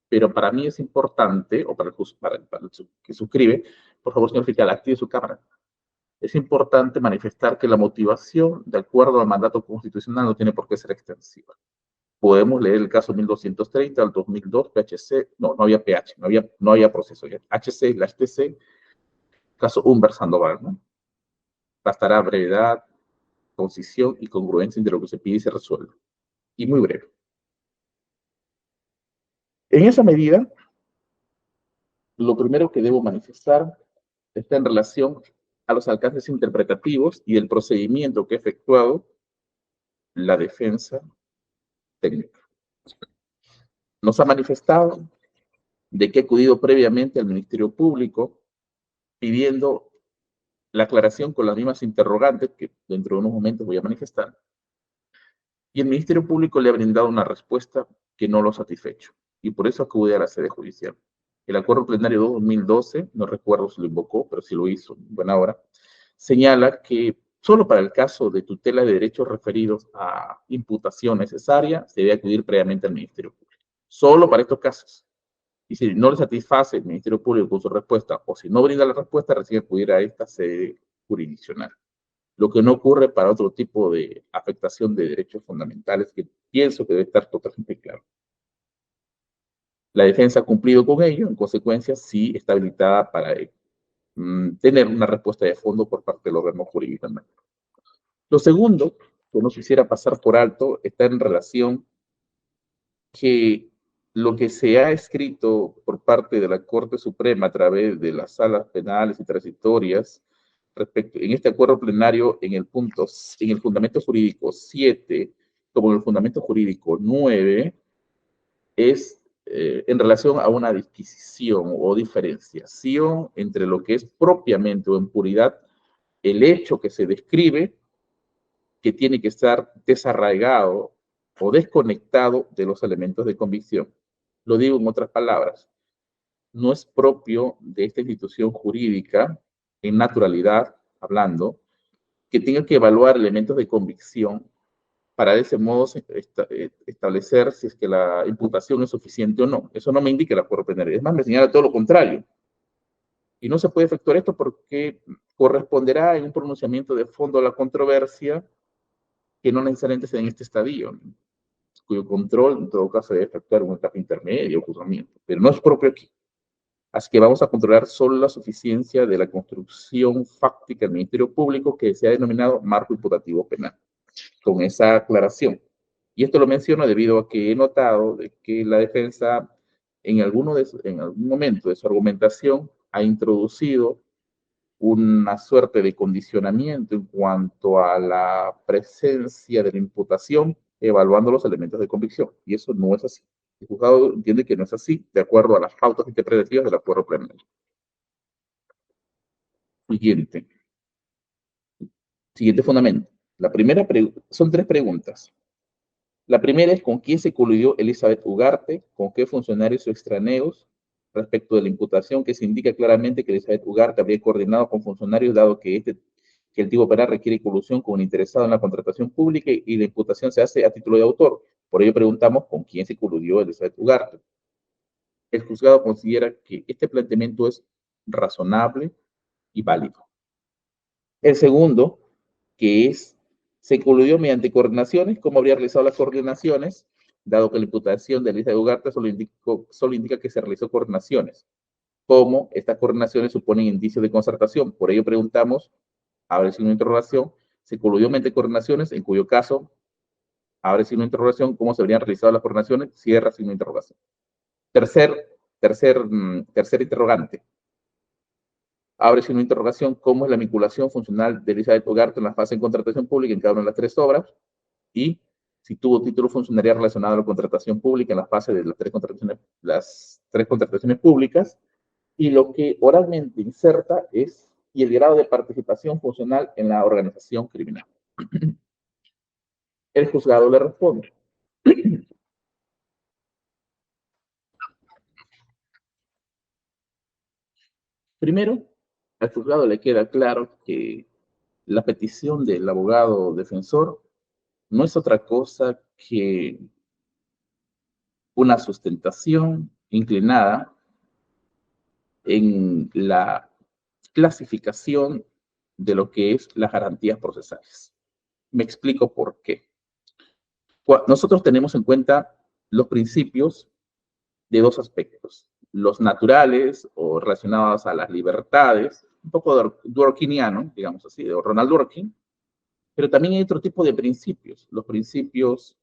Pero para mí es importante, o para el que suscribe, por favor, señor fiscal, active su cámara. Es importante manifestar que la motivación, de acuerdo al mandato constitucional, no tiene por qué ser extensiva. Podemos leer el caso 1230 al 2002, PHC, no había PH, no había proceso, HC/TC, caso Humber Sandoval, ¿no? Bastará brevedad, concisión y congruencia entre lo que se pide y se resuelve. Y muy breve. En esa medida, lo primero que debo manifestar está en relación a los alcances interpretativos y el procedimiento que ha efectuado la defensa técnica. Nos ha manifestado de que ha acudido previamente al Ministerio Público pidiendo la aclaración con las mismas interrogantes que dentro de unos momentos voy a manifestar, y el Ministerio Público le ha brindado una respuesta que no lo ha satisfecho, y por eso acude a la sede judicial. El acuerdo plenario 2012, no recuerdo si lo invocó, pero sí lo hizo en buena hora, señala que solo para el caso de tutela de derechos referidos a imputación necesaria se debe acudir previamente al Ministerio Público. Solo para estos casos. Y si no le satisface el Ministerio Público con su respuesta, o si no brinda la respuesta, recibe acudir a esta sede jurisdiccional. Lo que no ocurre para otro tipo de afectación de derechos fundamentales que pienso que debe estar totalmente claro. La defensa ha cumplido con ello, en consecuencia, sí está habilitada para tener una respuesta de fondo por parte del órgano jurídico. Lo segundo, que no quisiera pasar por alto, está en relación que lo que se ha escrito por parte de la Corte Suprema a través de las salas penales y transitorias respecto en este acuerdo plenario en el fundamento jurídico 7 como en el fundamento jurídico 9 es en relación a una disquisición o diferenciación entre lo que es propiamente o en puridad el hecho que se describe, que tiene que estar desarraigado o desconectado de los elementos de convicción. Lo digo en otras palabras, no es propio de esta institución jurídica, en naturalidad hablando, que tenga que evaluar elementos de convicción para de ese modo establecer si es que la imputación es suficiente o no. Eso no me indica el acuerdo plenario. Es más, me señala todo lo contrario. Y no se puede efectuar esto porque corresponderá en un pronunciamiento de fondo a la controversia que no necesariamente se da en este estadio, ¿no? Cuyo control, en todo caso, debe efectuar una etapa intermedia o juzgamiento, pero no es propio aquí. Así que vamos a controlar solo la suficiencia de la construcción fáctica del Ministerio Público que se ha denominado marco imputativo penal, con esa aclaración. Y esto lo menciono debido a que he notado de que la defensa en algún momento de su argumentación ha introducido una suerte de condicionamiento en cuanto a la presencia de la imputación, evaluando los elementos de convicción. Y eso no es así. El juzgado entiende que no es así, de acuerdo a las pautas interpretativas del acuerdo plenario. Siguiente. Siguiente fundamento. La primera son 3 preguntas. La primera es con quién se coludió Elizabeth Ugarte, con qué funcionarios o extraneos, respecto de la imputación que se indica claramente que Elizabeth Ugarte habría coordinado con funcionarios, dado que el tipo penal requiere colusión con un interesado en la contratación pública y la imputación se hace a título de autor. Por ello preguntamos con quién se coludió Elizabeth Ugarte. El juzgado considera que este planteamiento es razonable y válido. El segundo, que es, se coludió mediante coordinaciones, ¿cómo habría realizado las coordinaciones? Dado que la imputación de Elizabeth Ugarte solo indica que se realizó coordinaciones. ¿Cómo estas coordinaciones suponen indicios de concertación? Por ello preguntamos, abre signo de interrogación, se coludió mediante coordinaciones, en cuyo caso, abre signo de interrogación, ¿cómo se habrían realizado las coordinaciones? Cierra signo de interrogación. Tercer interrogante. Abre signo de interrogación, ¿cómo es la vinculación funcional de Elizabeth Ugarte en la fase de contratación pública en cada una de las 3 obras? Y si tuvo título funcionarial relacionado a la contratación pública en la fase de las 3 contrataciones públicas. Y lo que oralmente inserta es, y el grado de participación funcional en la organización criminal. El juzgado le responde. Primero, al juzgado le queda claro que la petición del abogado defensor no es otra cosa que una sustentación inclinada en la clasificación de lo que es las garantías procesales. Me explico por qué. Nosotros tenemos en cuenta los principios de 2 aspectos, los naturales o relacionados a las libertades, un poco dworkiniano, digamos así, de Ronald Dworkin, pero también hay otro tipo de principios, los principios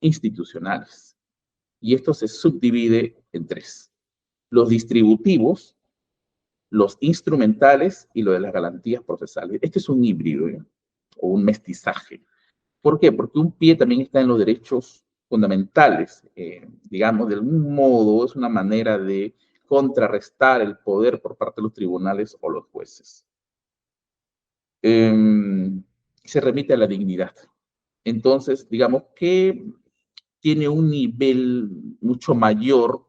institucionales. Y esto se subdivide en 3. Los distributivos, los instrumentales y lo de las garantías procesales. Este es un híbrido, ¿eh? O un mestizaje. ¿Por qué? Porque un pie también está en los derechos fundamentales. Digamos, de algún modo es una manera de contrarrestar el poder por parte de los tribunales o los jueces. Se remite a la dignidad. Entonces, digamos que tiene un nivel mucho mayor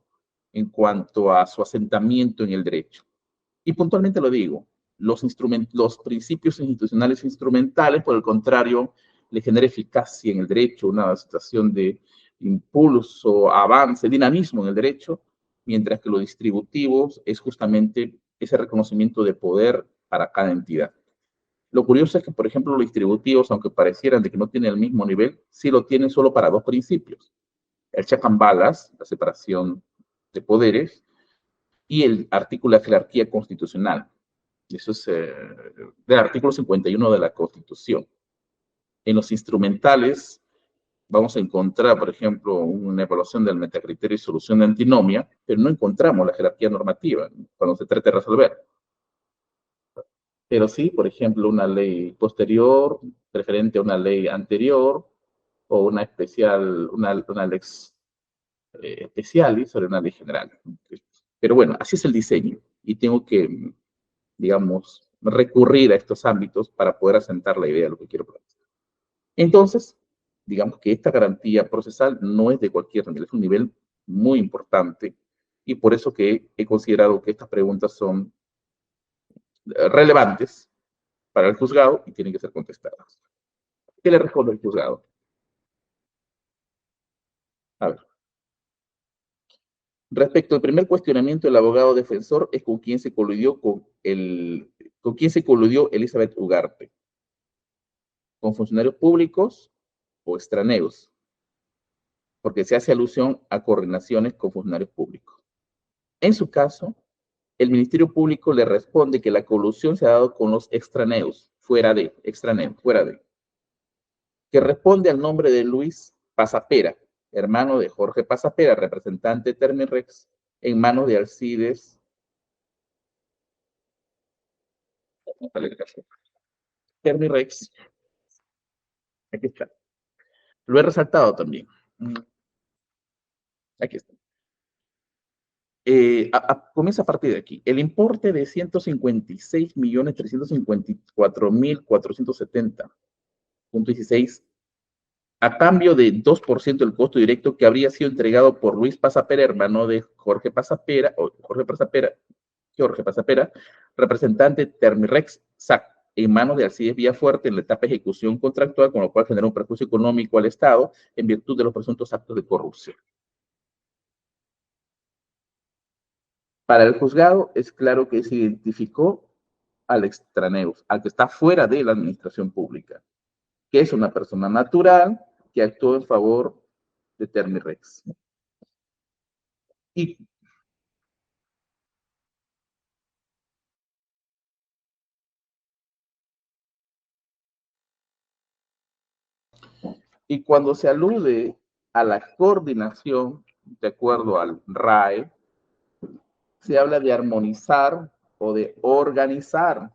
en cuanto a su asentamiento en el derecho. Y puntualmente lo digo, los principios institucionales instrumentales, por el contrario, le genera eficacia en el derecho, una situación de impulso, avance, dinamismo en el derecho, mientras que los distributivos es justamente ese reconocimiento de poder para cada entidad. Lo curioso es que, por ejemplo, los distributivos, aunque parecieran de que no tienen el mismo nivel, sí lo tienen solo para 2 principios. El check and balance, la separación de poderes, y el artículo de jerarquía constitucional. Eso es del artículo 51 de la Constitución. En los instrumentales vamos a encontrar, por ejemplo, una evaluación del metacriterio y solución de antinomia, pero no encontramos la jerarquía normativa cuando se trata de resolver. Pero sí, por ejemplo, una ley posterior, referente a una ley anterior, o una lex specialis sobre una ley general. Pero bueno, así es el diseño. Y tengo que, digamos, recurrir a estos ámbitos para poder asentar la idea de lo que quiero plantear. Entonces, digamos que esta garantía procesal no es de cualquier nivel, es un nivel muy importante y por eso que he considerado que estas preguntas son relevantes para el juzgado y tienen que ser contestadas. ¿Qué le responde el juzgado? A ver. Respecto al primer cuestionamiento, el abogado defensor es con quien se coludió Elizabeth Ugarte. ¿Con funcionarios públicos o extraneos, porque se hace alusión a coordinaciones con funcionarios públicos. En su caso, el Ministerio Público le responde que la colusión se ha dado con los extraneos, fuera de, que responde al nombre de Luis Pasapera, hermano de Jorge Pasapera, representante de Termirex, en manos de Alcides. Termirex, aquí está. Lo he resaltado también. Aquí está. Comienza a partir de aquí. El importe de 156.354.470.16 a cambio de 2% del costo directo que habría sido entregado por Luis Pasapera, hermano de Jorge Pasapera, representante Termirex SAC, en manos de Alcides Villafuerte en la etapa de ejecución contractual, con lo cual generó un perjuicio económico al Estado en virtud de los presuntos actos de corrupción. Para el juzgado es claro que se identificó al extraneus, al que está fuera de la administración pública, que es una persona natural que actuó en favor de Termirex. Y cuando se alude a la coordinación, de acuerdo al RAE, se habla de armonizar o de organizar.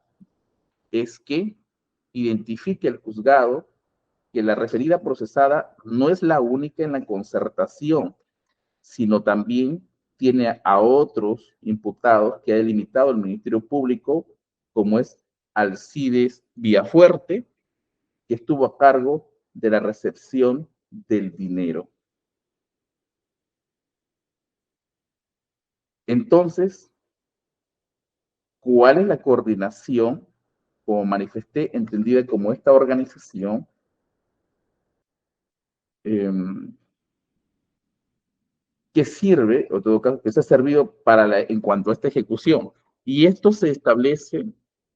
Es que identifique el juzgado que la referida procesada no es la única en la concertación, sino también tiene a otros imputados que ha delimitado el Ministerio Público, como es Alcides Villafuerte, que estuvo a cargo de la recepción del dinero. Entonces, ¿cuál es la coordinación? Como manifesté, entendida como esta organización, que sirve, o en todo caso, que se ha servido para en cuanto a esta ejecución. Y esto se establece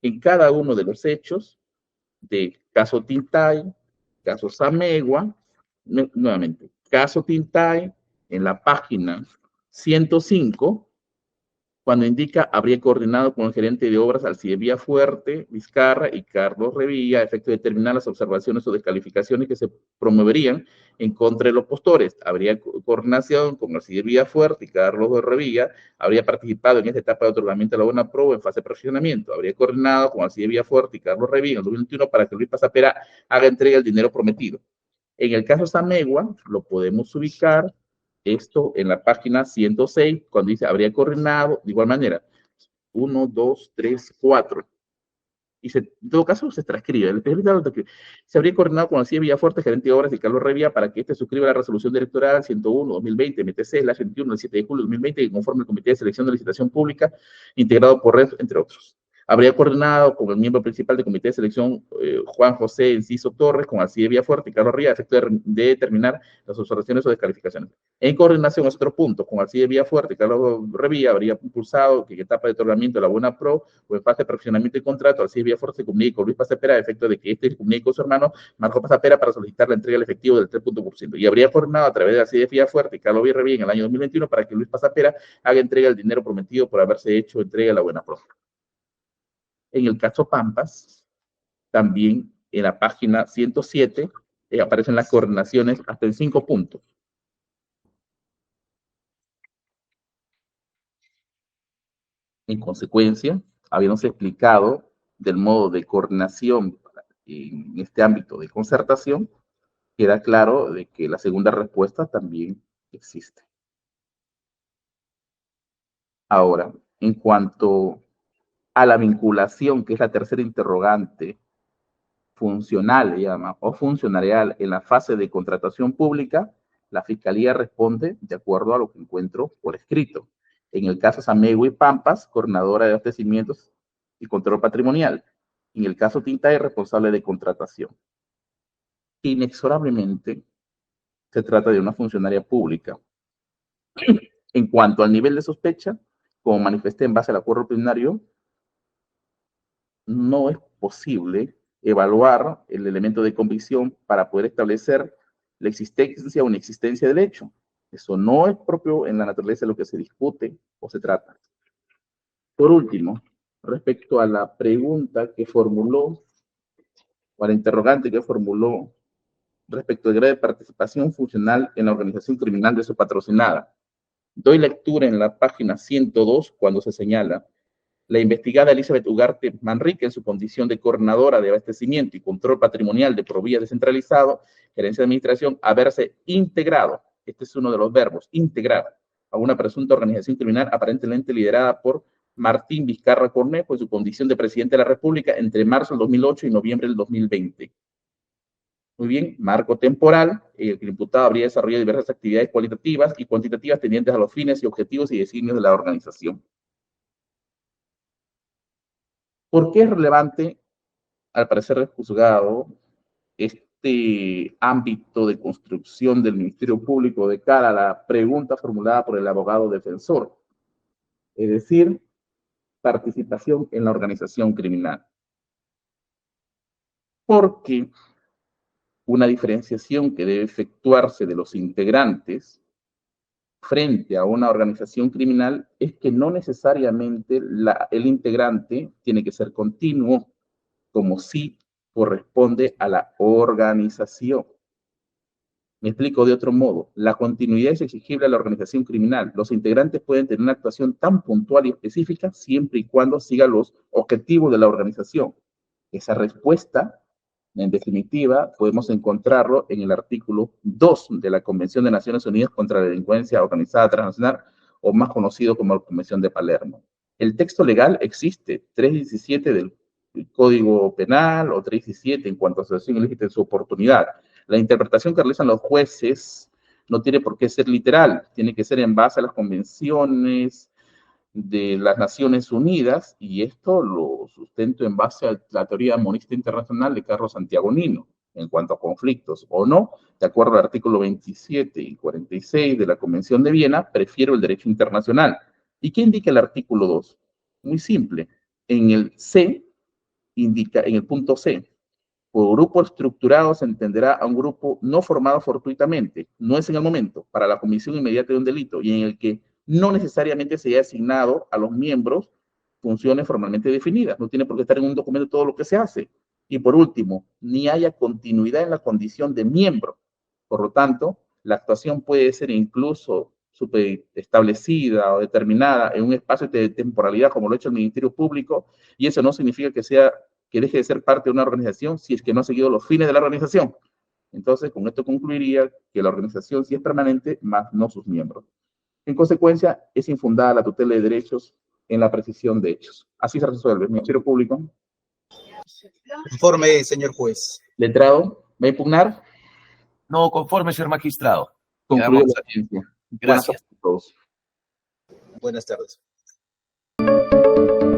en cada uno de los hechos de caso Tintay, caso Samegua, nuevamente, caso Tintay, en la página 105, cuando indica habría coordinado con el gerente de obras Alcides Villafuerte, Vizcarra y Carlos Revilla a efecto de determinar las observaciones o descalificaciones que se promoverían en contra de los postores. Habría coordinación con Alcides Villafuerte y Carlos Revilla, habría participado en esta etapa de otorgamiento de la buena prueba en fase de perfeccionamiento, habría coordinado con Alcides Villafuerte y Carlos Revilla en el 2021 para que Luis Pasapera haga entrega del dinero prometido. En el caso Samegua, lo podemos ubicar esto en la página 106, cuando dice habría coordinado, de igual manera, 1, 2, 3, 4. Y en todo caso se transcribe. Se habría coordinado con Alcides Villafuerte, gerente de obras, y Carlos Revilla, para que éste suscriba la resolución directoral 101-2020, MTC/21, del 7 de julio de 2020, que conforme el Comité de Selección de Licitación Pública, integrado por Red, entre otros. Habría coordinado con el miembro principal del Comité de Selección, Juan José Enciso Torres, con Alcides Villafuerte y Carlos Revilla, a efecto de determinar las observaciones o descalificaciones. En coordinación, es otro punto, con Alcides Villafuerte y Carlos Revilla, habría impulsado que en etapa de otorgamiento de la buena pro o en fase de perfeccionamiento del contrato, Alcides Villafuerte se comunique con Luis Pasapera a efecto de que este comunique con su hermano Marco Pasapera para solicitar la entrega del efectivo del 3%. Y habría coordinado a través de Alcides Villafuerte y Carlos Revilla en el año 2021 para que Luis Pasapera haga entrega del dinero prometido por haberse hecho entrega de la buena pro. En el caso Pampas, también en la página 107 aparecen las coordinaciones hasta en 5 puntos. En consecuencia, habíamos explicado del modo de coordinación en este ámbito de concertación, queda claro de que la segunda respuesta también existe. Ahora, en cuanto a la vinculación, que es la tercera interrogante, funcional, llama, o funcionarial en la fase de contratación pública, la Fiscalía responde de acuerdo a lo que encuentro por escrito. En el caso Samegua y Pampas, coordinadora de abastecimientos y control patrimonial. En el caso Tintay, responsable de contratación. Inexorablemente, se trata de una funcionaria pública. En cuanto al nivel de sospecha, como manifesté en base al acuerdo plenario, no es posible evaluar el elemento de convicción para poder establecer la existencia o inexistencia del hecho. Eso no es propio en la naturaleza de lo que se discute o se trata. Por último, respecto a la pregunta que formuló, o a la interrogante que formuló respecto al grado de participación funcional en la organización criminal de su patrocinada, doy lectura en la página 102 cuando se señala: la investigada Elizabeth Ugarte Manrique, en su condición de coordinadora de abastecimiento y control patrimonial de Provía descentralizado, gerencia de administración, haberse integrado, este es uno de los verbos, integrar, a una presunta organización criminal aparentemente liderada por Martín Vizcarra Cornejo, en su condición de presidente de la República entre marzo del 2008 y noviembre del 2020. Muy bien, marco temporal, el que el imputado habría desarrollado diversas actividades cualitativas y cuantitativas tendientes a los fines y objetivos y designios de la organización. ¿Por qué es relevante, al parecer del juzgado, este ámbito de construcción del Ministerio Público de cara a la pregunta formulada por el abogado defensor? Es decir, participación en la organización criminal. Porque una diferenciación que debe efectuarse de los integrantes frente a una organización criminal es que no necesariamente el integrante tiene que ser continuo, como sí corresponde a la organización. Me explico de otro modo. La continuidad es exigible a la organización criminal. Los integrantes pueden tener una actuación tan puntual y específica siempre y cuando siga los objetivos de la organización. Esa respuesta, en definitiva, podemos encontrarlo en el artículo 2 de la Convención de Naciones Unidas contra la Delincuencia Organizada Transnacional, o más conocido como la Convención de Palermo. El texto legal existe, 317 del Código Penal o 317 en cuanto a asociación ilícita en su oportunidad. La interpretación que realizan los jueces no tiene por qué ser literal, tiene que ser en base a las convenciones de las Naciones Unidas, y esto lo sustento en base a la teoría monista internacional de Carlos Santiagonino, en cuanto a conflictos o no, de acuerdo al artículo 27 y 46 de la Convención de Viena, prefiero el derecho internacional. ¿Y qué indica el artículo 2? Muy simple. En el C, indica, en el punto C, por grupo estructurado se entenderá a un grupo no formado fortuitamente, no es en el momento, para la comisión inmediata de un delito, y en el que no necesariamente se haya asignado a los miembros funciones formalmente definidas. No tiene por qué estar en un documento todo lo que se hace. Y por último, ni haya continuidad en la condición de miembro. Por lo tanto, la actuación puede ser incluso establecida o determinada en un espacio de temporalidad, como lo ha hecho el Ministerio Público, y eso no significa que deje de ser parte de una organización si es que no ha seguido los fines de la organización. Entonces, con esto concluiría que la organización sí es permanente, más no sus miembros. En consecuencia, es infundada la tutela de derechos en la precisión de hechos. Así se resuelve. Ministerio Público. Conforme, señor juez. Letrado, ¿va a impugnar? No, conforme, señor magistrado. Concluye la audiencia. Gracias. Buenas tardes a todos. Buenas tardes.